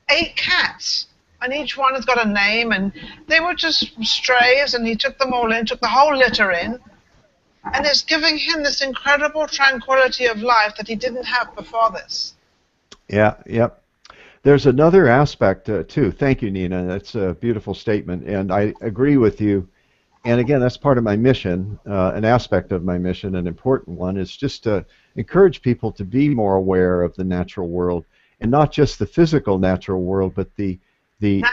Speaker 4: 8 cats, and each one has got a name, and they were just strays, and he took them all in, took the whole litter in, and it's giving him this incredible tranquility of life that he didn't have before this.
Speaker 2: There's another aspect, too. Thank you, Nina. That's a beautiful statement, and I agree with you. And again, that's part of my mission, an aspect of my mission, an important one, is just to encourage people to be more aware of the natural world, and not just the physical natural world, but the the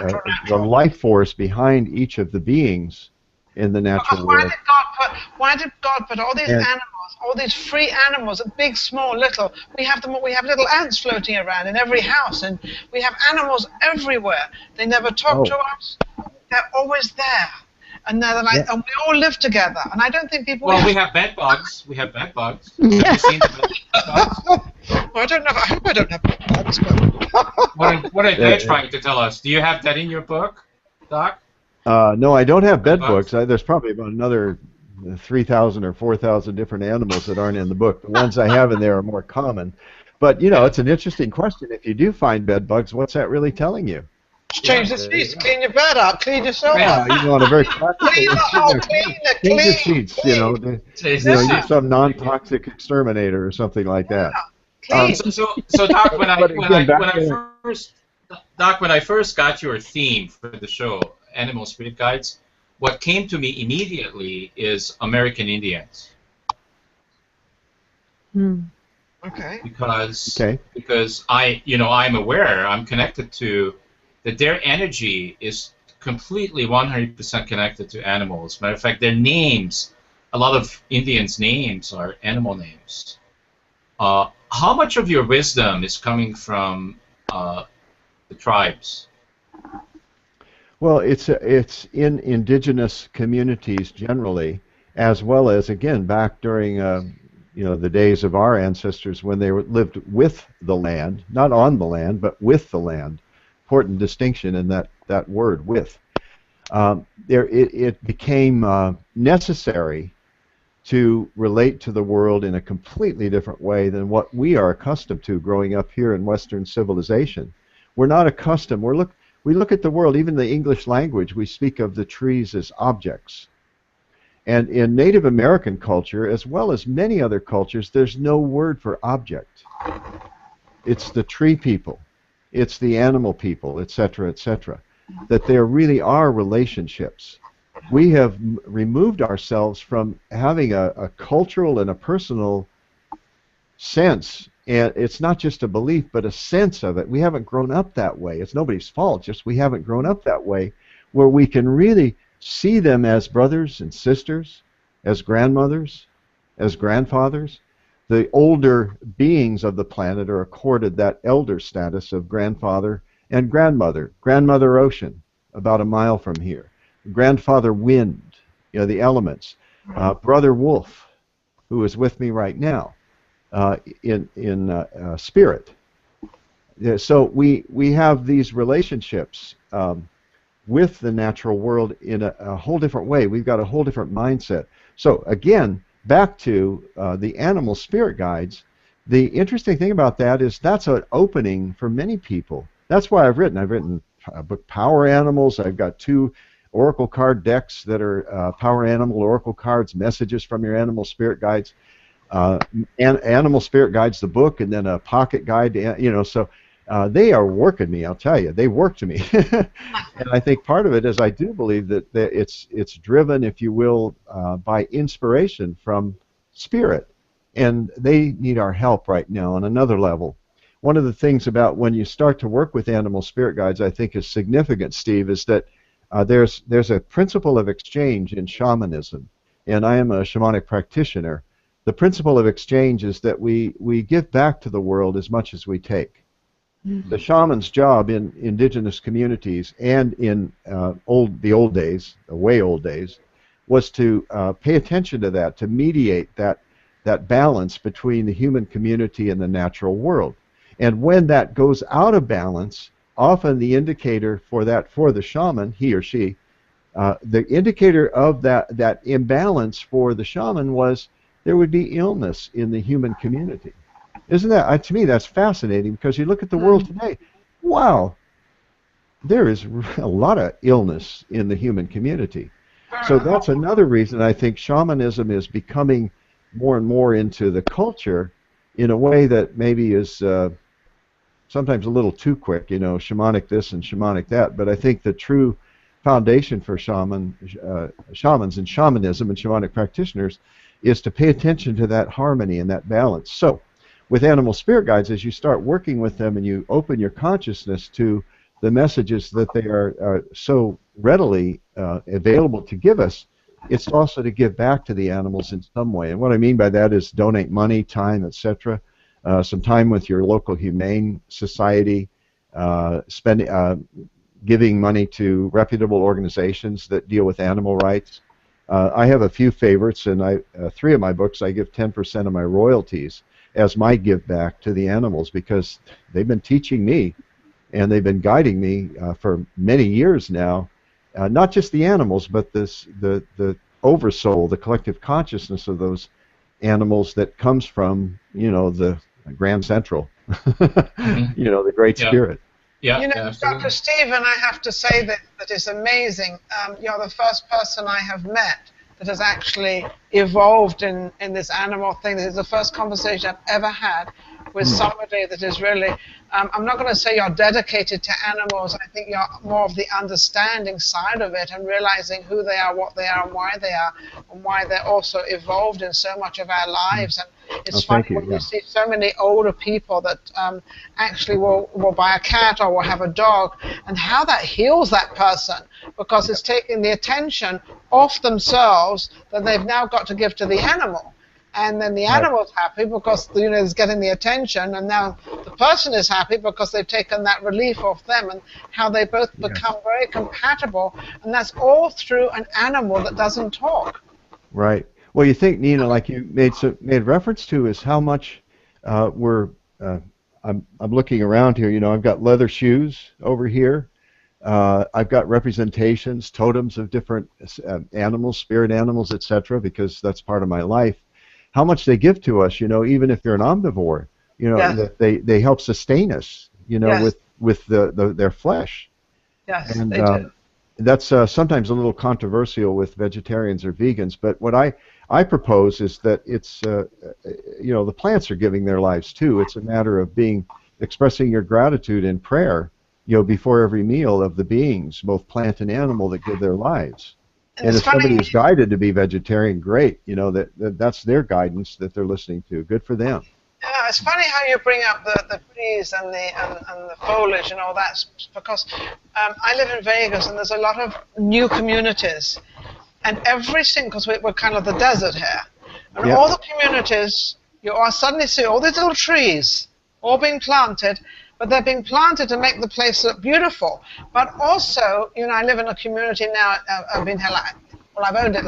Speaker 2: life force behind each of the beings in the natural world.
Speaker 4: Why did God put all these animals, all these free animals, big, small, little? We have them. We have little ants floating around in every house, and we have animals everywhere. They never talk to us. They're always there, and and we all live together. And I don't think people.
Speaker 1: Well, we have bed bugs. We have bed bugs. Have you seen the bed bugs?
Speaker 4: Well, I don't know. I hope I don't have bed bugs. But...
Speaker 1: What are they trying to tell us? Do you have that in your book, Doc?
Speaker 2: No, I don't have bed bugs. There's probably about another 3,000 or 4,000 different animals that aren't in the book. The ones I have in there are more common. But, you know, it's an interesting question. If you do find bed bugs, what's that really telling you?
Speaker 4: Change the sheets, clean your bed up, clean yourself up.
Speaker 2: You know, on a very practical
Speaker 4: clean
Speaker 2: your sheets, you know, use some non-toxic exterminator or something like that.
Speaker 1: So Doc, when I first got your theme for the show, Animal Spirit Guides, what came to me immediately is American Indians.
Speaker 4: Okay.
Speaker 1: Because I'm aware, I'm connected to that their energy is completely 100% connected to animals. Matter of fact, their names, a lot of Indians' names are animal names. How much of your wisdom is coming from the tribes?
Speaker 2: Well, it's in indigenous communities generally, as well as, again, back during the days of our ancestors when they lived with the land, not on the land, but with the land. Important distinction in that word, with. It became necessary to relate to the world in a completely different way than what we are accustomed to growing up here in Western civilization. We're not accustomed. We look at the world, even the English language, we speak of the trees as objects. And in Native American culture, as well as many other cultures, there's no word for object. It's the tree people. It's the animal people, etc., etc. That there really are relationships. We have removed ourselves from having a cultural and a personal sense, and it's not just a belief, but a sense of it. We haven't grown up that way. It's nobody's fault, just we haven't grown up that way, where we can really see them as brothers and sisters, as grandmothers, as grandfathers. The older beings of the planet are accorded that elder status of grandfather and grandmother. Grandmother Ocean, about a mile from here. Grandfather Wind, the elements. Brother Wolf, who is with me right now, in spirit. So we have these relationships with the natural world in a whole different way. We've got a whole different mindset. So again, back to the animal spirit guides, the interesting thing about that is that's an opening for many people. That's why I've written a book, Power Animals. I've got 2 oracle card decks that are Power Animal oracle cards, messages from your animal spirit guides, Animal Spirit Guides, the book, and then a pocket guide. So they are working me. I'll tell you, they worked me. And I think part of it is I do believe that it's driven, if you will, by inspiration from spirit, and they need our help right now on another level. One of the things about when you start to work with animal spirit guides, I think is significant, Steve, is that there's a principle of exchange in shamanism, and I am a shamanic practitioner. The principle of exchange is that we give back to the world as much as we take. The shaman's job in indigenous communities and in the old days, the way old days, was to pay attention to that, to mediate that balance between the human community and the natural world. And when that goes out of balance, often the indicator for the shaman, he or she, the indicator of that imbalance for the shaman was there would be illness in the human community. Isn't that, to me, that's fascinating, because you look at the world today, wow, there is a lot of illness in the human community. So that's another reason I think shamanism is becoming more and more into the culture in a way that maybe is sometimes a little too quick, shamanic this and shamanic that, but I think the true foundation for shamans and shamanism and shamanic practitioners is to pay attention to that harmony and that balance. So with animal spirit guides, as you start working with them and you open your consciousness to the messages that they are so readily available to give us, it's also to give back to the animals in some way. And what I mean by that is donate money, time, etc. Some time with your local humane society, giving money to reputable organizations that deal with animal rights. I have a few favorites, and 3 of my books I give 10% of my royalties as my give back to the animals, because they've been teaching me and they've been guiding me for many years now. Not just the animals, but the oversoul, the collective consciousness of those animals that comes from, the Grand Central, the Great Spirit.
Speaker 1: Yeah,
Speaker 4: You know,
Speaker 1: absolutely.
Speaker 4: Dr. Stephen, I have to say that is amazing. You're the first person I have met that has actually evolved in this animal thing. This is the first conversation I've ever had with somebody that is really, I'm not going to say you're dedicated to animals. I think you're more of the understanding side of it and realizing who they are, what they are, and why they're also evolved in so much of our lives. And it's funny when you see so many older people that actually will buy a cat or will have a dog, and how that heals that person, because it's taking the attention off themselves that they've now got to give to the animal. And then the animal's happy because it's getting the attention, and now the person is happy because they've taken that relief off them, and how they both become very compatible, and that's all through an animal that doesn't talk.
Speaker 2: Right. Well, you think, Nina, like you made reference to, is how much I'm looking around here. I've got leather shoes over here. I've got representations, totems of different animals, spirit animals, etc., because that's part of my life. How much they give to us, even if you're an omnivore, that they help sustain us, with their flesh.
Speaker 4: Yes,
Speaker 2: and
Speaker 4: they do.
Speaker 2: that's sometimes a little controversial with vegetarians or vegans, but what I propose is that it's the plants are giving their lives too. It's a matter of expressing your gratitude in prayer, before every meal, of the beings, both plant and animal, that give their lives. And if somebody is guided to be vegetarian, great. That's their guidance that they're listening to. Good for them.
Speaker 4: Yeah, it's funny how you bring up the trees and the foliage and all that, because I live in Vegas and there's a lot of new communities, and because we're kind of the desert here, and all the communities, you are suddenly see all these little trees all being planted, but they're being planted to make the place look beautiful. But also, I live in a community now. I've been here I've owned it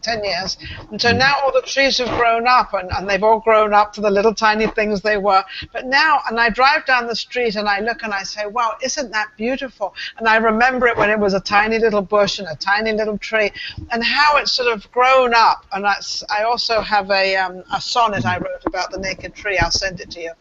Speaker 4: 10 years. And so now all the trees have grown up, and they've all grown up to the little tiny things they were. But now, and I drive down the street and I look and I say, wow, isn't that beautiful? And I remember it when it was a tiny little bush and a tiny little tree, and how it's sort of grown up. And I also have a sonnet I wrote about the naked tree. I'll send it to you.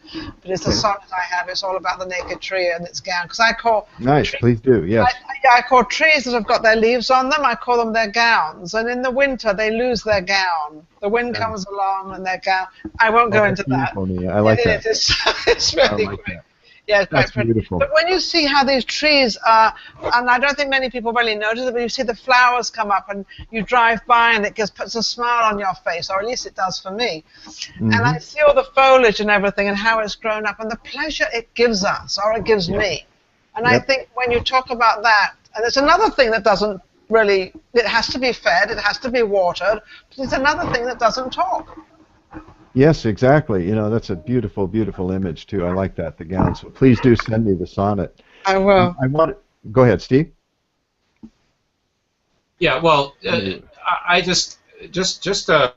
Speaker 4: But it's a sonnet I have. It's all about the naked tree and its gown. Because I call...
Speaker 2: Nice, please do, yes.
Speaker 4: I call trees that have got their leaves on them, I call them their gowns. And in the winter, they lose their gown. The wind comes along and their gown. I won't go into that.
Speaker 2: I like that.
Speaker 4: It's really great.
Speaker 2: That.
Speaker 4: Yeah, it's
Speaker 2: That's
Speaker 4: quite pretty.
Speaker 2: beautiful.
Speaker 4: But when you see how these trees are, and I don't think many people really notice it, but you see the flowers come up and you drive by and it just puts a smile on your face, or at least it does for me. And I see all the foliage and everything and how it's grown up and the pleasure it gives us, or it gives me. And I think when you talk about that, and it's another thing that doesn't really, it has to be fed, it has to be watered, but it's another thing that doesn't talk.
Speaker 2: Yes, exactly. That's a beautiful, beautiful image too. I like that, the gown. So please do send me the sonnet.
Speaker 4: I will.
Speaker 2: Go ahead, Steve.
Speaker 1: Yeah, well, I just a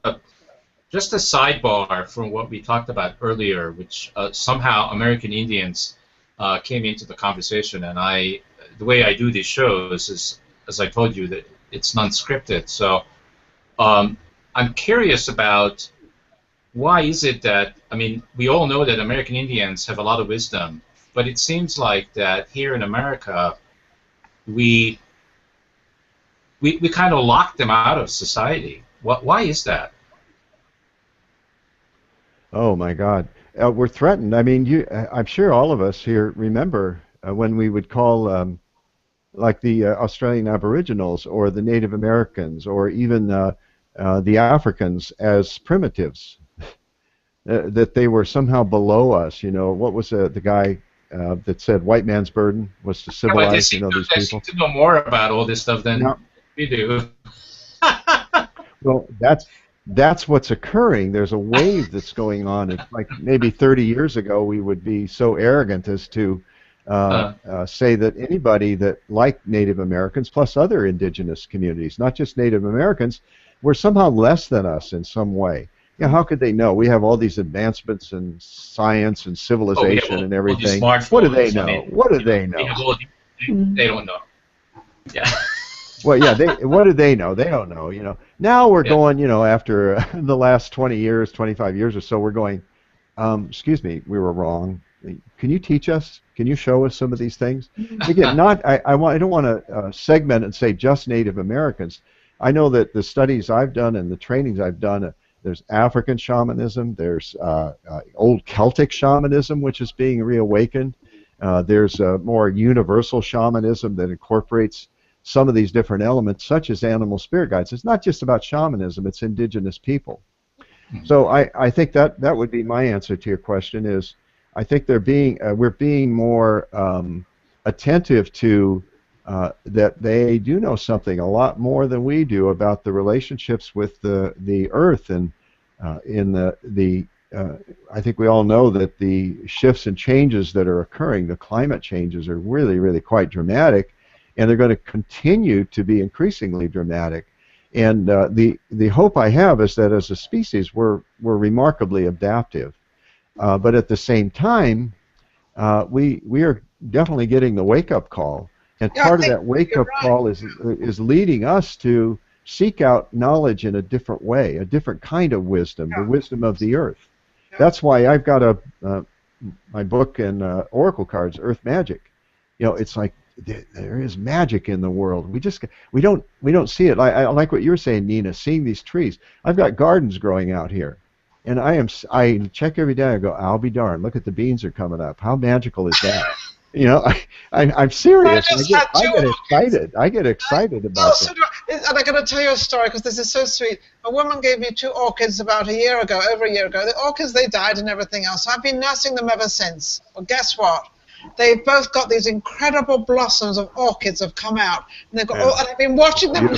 Speaker 1: sidebar from what we talked about earlier, which somehow American Indians came into the conversation, and the way I do these shows is, as I told you, that it's non-scripted. So I'm curious about why is it that, we all know that American Indians have a lot of wisdom, but it seems like that here in America, we kind of lock them out of society. Why is that?
Speaker 2: Oh my God, we're threatened. I'm sure all of us here remember when we would call like the Australian Aboriginals or the Native Americans or even the Africans as primitives, that they were somehow below us. What was the guy that said white man's burden was to
Speaker 1: Yeah, but
Speaker 2: civilize, these
Speaker 1: they
Speaker 2: people.
Speaker 1: seem to know more about all this stuff than
Speaker 2: No.
Speaker 1: we do.
Speaker 2: Well, that's what's occurring. There's a wave that's going on. It's like maybe 30 years ago we would be so arrogant as to say that anybody that like Native Americans plus other indigenous communities, not just Native Americans, were somehow less than us in some way. Yeah, how could they know? We have all these advancements in science and civilization and everything. What do they know? What do they know?
Speaker 1: They don't know. Yeah.
Speaker 2: Well, yeah, what do they know? They don't know, Now we're going, after the last 20 years, 25 years or so, we're going, excuse me, we were wrong. Can you teach us? Can you show us some of these things? Again, I don't want to segment and say just Native Americans. I know that the studies I've done and the trainings I've done, there's African shamanism, there's old Celtic shamanism, which is being reawakened. There's more universal shamanism that incorporates some of these different elements, such as animal spirit guides. It's not just about shamanism, it's indigenous people. So I think that would be my answer to your question is, I think we're being more attentive to that they do know something a lot more than we do about the relationships with the earth, and I think we all know that the shifts and changes that are occurring, the climate changes, are really, really quite dramatic, and they're going to continue to be increasingly dramatic. And the hope I have is that as a species we're remarkably adaptive, but at the same time we are definitely getting the wake-up call, and part of that wake-up call is leading us to seek out knowledge in a different way, a different kind of wisdom, the wisdom of the earth. That's why I've got my book and oracle cards, Earth Magic. It's like there is magic in the world. We don't see it. I like what you were saying, Nina, seeing these trees. I've got gardens growing out here, and I check every day. I go, I'll be darned, look at the beans are coming up. How magical is that? I'm serious. I get excited about that.
Speaker 4: And I got to tell you a story because this is so sweet. A woman gave me 2 orchids about over a year ago. The orchids, they died and everything else. So I've been nursing them ever since. Well, guess what? They've both got these incredible blossoms of orchids have come out, and they've got. And I've been watching them.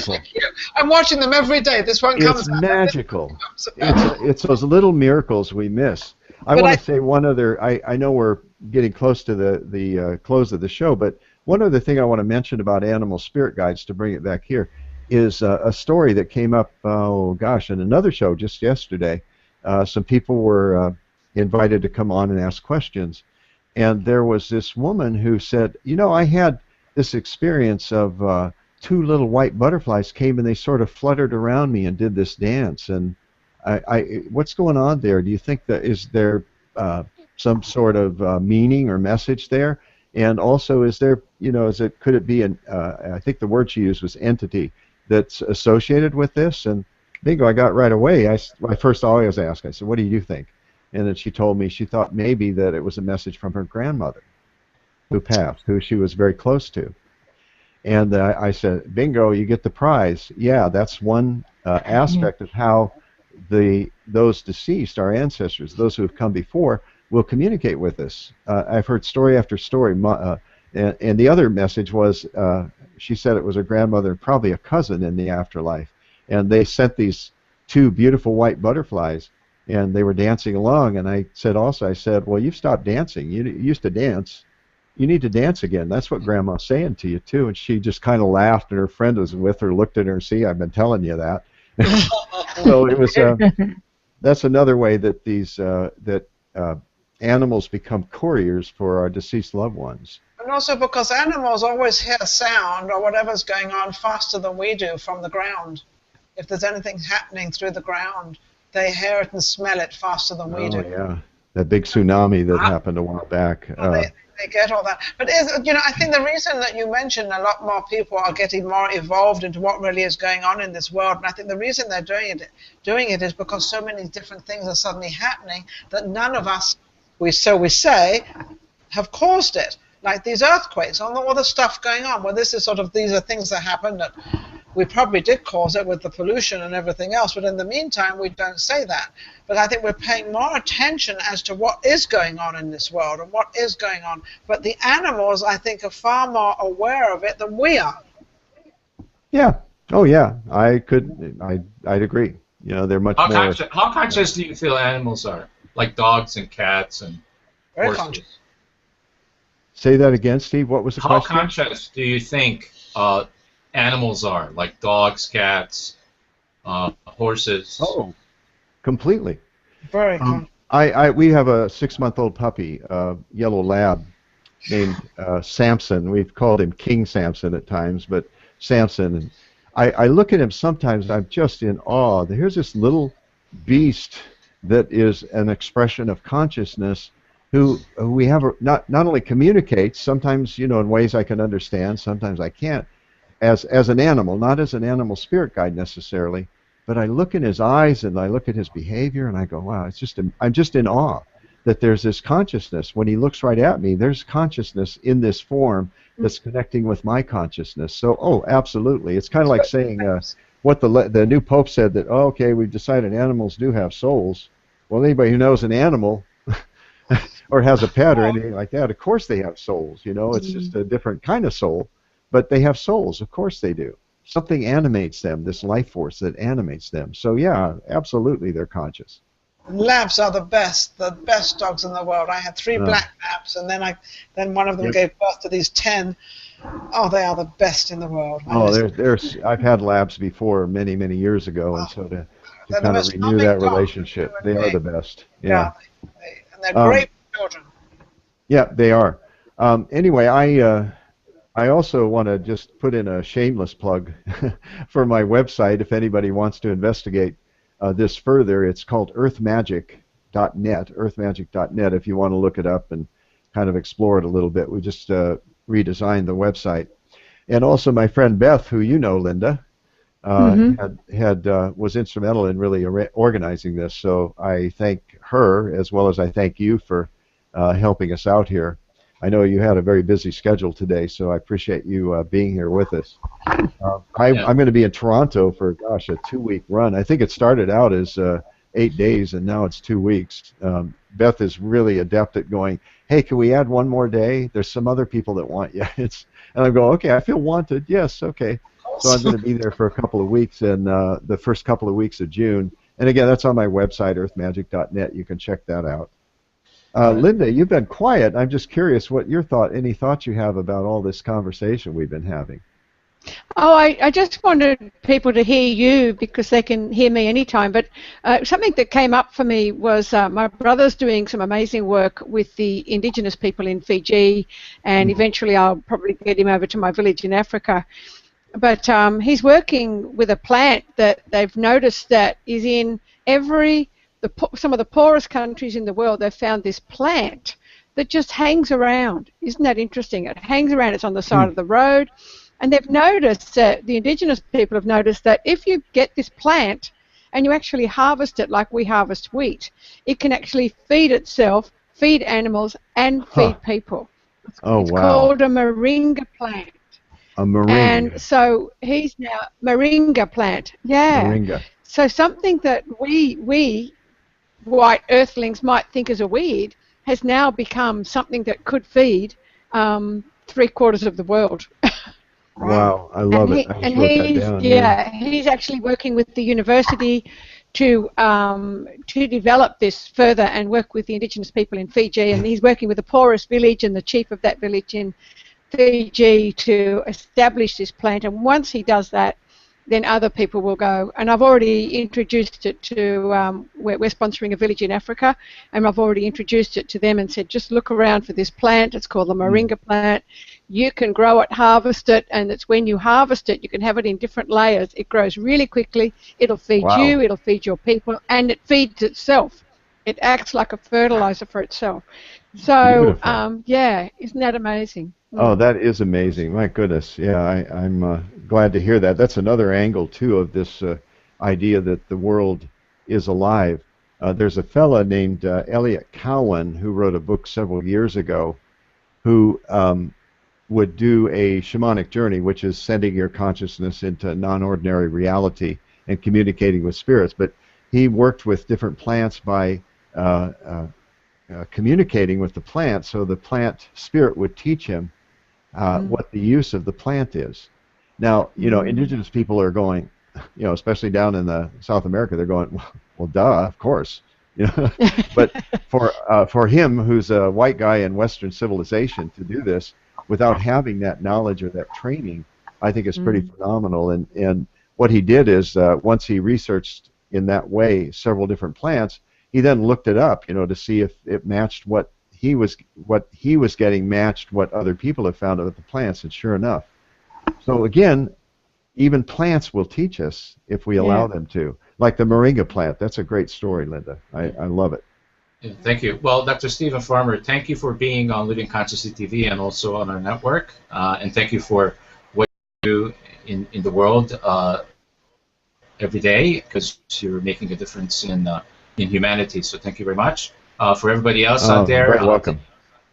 Speaker 4: I'm watching them every day. This one comes.
Speaker 2: It's magical. It's those little miracles we miss. I want to say one other. I know we're getting close to the close of the show, but one other thing I want to mention about animal spirit guides, to bring it back here, is a story that came up. In another show just yesterday. Some people were invited to come on and ask questions. And there was this woman who said, I had this experience of 2 little white butterflies came and they sort of fluttered around me and did this dance. And what's going on there? Do you think is there some sort of meaning or message there? And also, is there, could it be I think the word she used was entity that's associated with this? And bingo, I got right away. I first always ask, I said, what do you think? And then she told me she thought maybe that it was a message from her grandmother who passed, who she was very close to. And I said, bingo, you get the prize. Yeah, that's one aspect of how those deceased, our ancestors, those who have come before, will communicate with us. I've heard story after story. And the other message was, she said it was her grandmother, probably a cousin in the afterlife. And they sent these 2 beautiful white butterflies. And they were dancing along, and I said, well, you've stopped dancing. You used to dance. You need to dance again. That's what Grandma's saying to you, too. And she just kind of laughed, and her friend was with her, looked at her, and see, I've been telling you that. So it was, that's another way that these, animals become couriers for our deceased loved ones.
Speaker 4: And also because animals always hear sound or whatever's going on faster than we do from the ground. If there's anything happening through the ground, they hear it and smell it faster than we do.
Speaker 2: Oh, yeah. That big tsunami that happened a while back.
Speaker 4: They get all that. But, I think the reason that you mentioned a lot more people are getting more evolved into what really is going on in this world, and I think the reason they're doing it is because so many different things are suddenly happening that none of us, we say, have caused it. Like these earthquakes, all the stuff going on. Well, these are things that happen that we probably did cause it with the pollution and everything else, but in the meantime, we don't say that. But I think we're paying more attention as to what is going on in this world and what is going on. But the animals, I think, are far more aware of it than we are.
Speaker 2: Yeah. Oh, yeah. I'd agree. You know, they're much more.
Speaker 1: How conscious do you feel animals are, like dogs and cats and
Speaker 4: Very
Speaker 1: horses?
Speaker 4: conscious.
Speaker 2: Say that again, Steve. What was the
Speaker 1: How
Speaker 2: question?
Speaker 1: conscious do you think animals are, like dogs, cats, horses?
Speaker 2: Oh, completely.
Speaker 4: Very conscious.
Speaker 2: We have a 6-month-old puppy, yellow lab, named Samson. We've called him King Samson at times, but Samson. And I look at him sometimes, I'm just in awe. Here's this little beast that is an expression of consciousness, who we have not only communicates, sometimes, you know, in ways I can understand, sometimes I can't, as an animal, not as an animal spirit guide necessarily, but I look in his eyes and I look at his behavior and I go, wow, I'm just in awe that there's this consciousness. When he looks right at me, there's consciousness in this form that's connecting with my consciousness. So, oh, absolutely. It's kind of like saying what the new Pope said, that, oh, okay, we've decided animals do have souls. Well, anybody who knows an animal or has a pet or anything like that, of course they have souls. You know, it's just a different kind of soul, but they have souls. Of course they do. Something animates them, this life force that animates them. So, yeah, absolutely, they're conscious.
Speaker 4: Labs are the best dogs in the world. I had 3 black labs, and then one of them gave birth to these 10. Oh, they are the best in the world.
Speaker 2: I've had labs before many years ago, and so to kind of renew that relationship, they are the best. Yeah,
Speaker 4: and they're great children.
Speaker 2: Yeah, they are. Anyway, I also want to just put in a shameless plug for my website. If anybody wants to investigate this further, it's called earthmagic.net, earthmagic.net, if you want to look it up and kind of explore it a little bit. We just redesigned the website. And also my friend Beth, who you know, Linda, was instrumental in really organizing this. So I thank her, as well as I thank you for helping us out here. I know you had a very busy schedule today, so I appreciate you being here with us. I'm going to be in Toronto for, gosh, a 2-week run. I think it started out as 8 days, and now it's 2 weeks. Beth is really adept at going, hey, can we add 1 more day? There's some other people that want you. And I go, okay, I feel wanted. Yes, okay. So I'm going to be there for a couple of weeks, and the first couple of weeks of June. And again, that's on my website, earthmagic.net. You can check that out. Linda, you've been quiet. I'm just curious what any thoughts you have about all this conversation we've been having.
Speaker 3: Oh, I just wanted people to hear you because they can hear me anytime. But something that came up for me was my brother's doing some amazing work with the Indigenous people in Fiji, and eventually I'll probably get him over to my village in Africa. But he's working with a plant that they've noticed that is in some of the poorest countries in the world. They've found this plant that just hangs around. Isn't that interesting? It hangs around. It's on the side of the road. And they've noticed that the Indigenous people have noticed that if you get this plant and you actually harvest it like we harvest wheat, it can actually feed itself, feed animals, and feed people. It's called a moringa plant.
Speaker 2: A moringa.
Speaker 3: And so he's now moringa plant. Yeah.
Speaker 2: Moringa.
Speaker 3: So something that we white earthlings might think is a weed has now become something that could feed 3/4 of the world.
Speaker 2: Wow, I love it.
Speaker 3: He's actually working with the university to develop this further and work with the Indigenous people in Fiji, and he's working with the poorest village and the chief of that village in Fiji to establish this plant. And once he does that, then other people will go. And I've already introduced it to, we're sponsoring a village in Africa, and I've already introduced it to them and said, just look around for this plant. It's called the moringa plant. You can grow it, harvest it, and it's when you harvest it, you can have it in different layers. It grows really quickly. It'll feed you, it'll feed your people, and it feeds itself. It acts like a fertilizer for itself. So, isn't that amazing?
Speaker 2: Oh, that is amazing. My goodness. Yeah, I'm glad to hear that. That's another angle, too, of this idea that the world is alive. There's a fella named Elliot Cowan who wrote a book several years ago who would do a shamanic journey, which is sending your consciousness into non-ordinary reality and communicating with spirits. But he worked with different plants by communicating with the plant, so the plant spirit would teach him what the use of the plant is. Now, indigenous people are going, especially down in the South America, they're going, well, duh, of course. But for him, who's a white guy in Western civilization, to do this without having that knowledge or that training, I think is pretty phenomenal. And what he did is, once he researched in that way several different plants, he then looked it up, to see if it matched what he was getting matched what other people have found with the plants, and sure enough. So again, even plants will teach us if we allow them to. Like the moringa plant. That's a great story, Linda. I love it.
Speaker 1: Yeah, thank you. Well, Dr. Stephen Farmer, thank you for being on Living Consciously TV and also on our network. And thank you for what you do in the world every day, because you're making a difference in humanity. So thank you very much. For everybody else out there,
Speaker 2: very welcome.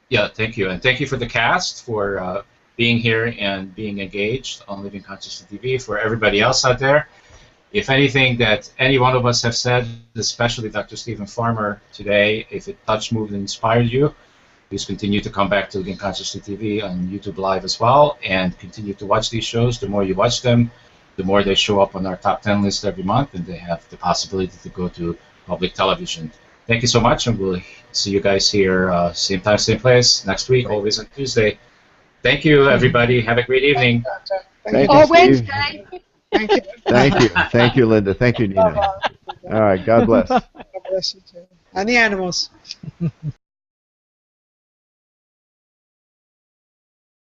Speaker 1: Yeah, thank you. And thank you for the cast for being here and being engaged on Living Consciously TV. For everybody else out there, if anything that any one of us have said, especially Dr. Stephen Farmer today, if it touched, moved, and inspired you, please continue to come back to Living Consciously TV on YouTube Live as well, and continue to watch these shows. The more you watch them, the more they show up on our top 10 list every month, and they have the possibility to go to public television. Thank you so much, and we'll see you guys here same time, same place next week, always on Tuesday. Thank you, everybody. Have a great evening.
Speaker 2: Thank you,
Speaker 3: Or
Speaker 2: Steve.
Speaker 3: Wednesday.
Speaker 4: Thank you.
Speaker 2: Thank you. Thank you, Linda. Thank you, Nina.
Speaker 4: Bye-bye.
Speaker 2: All right. God bless.
Speaker 4: God bless you too. And the animals.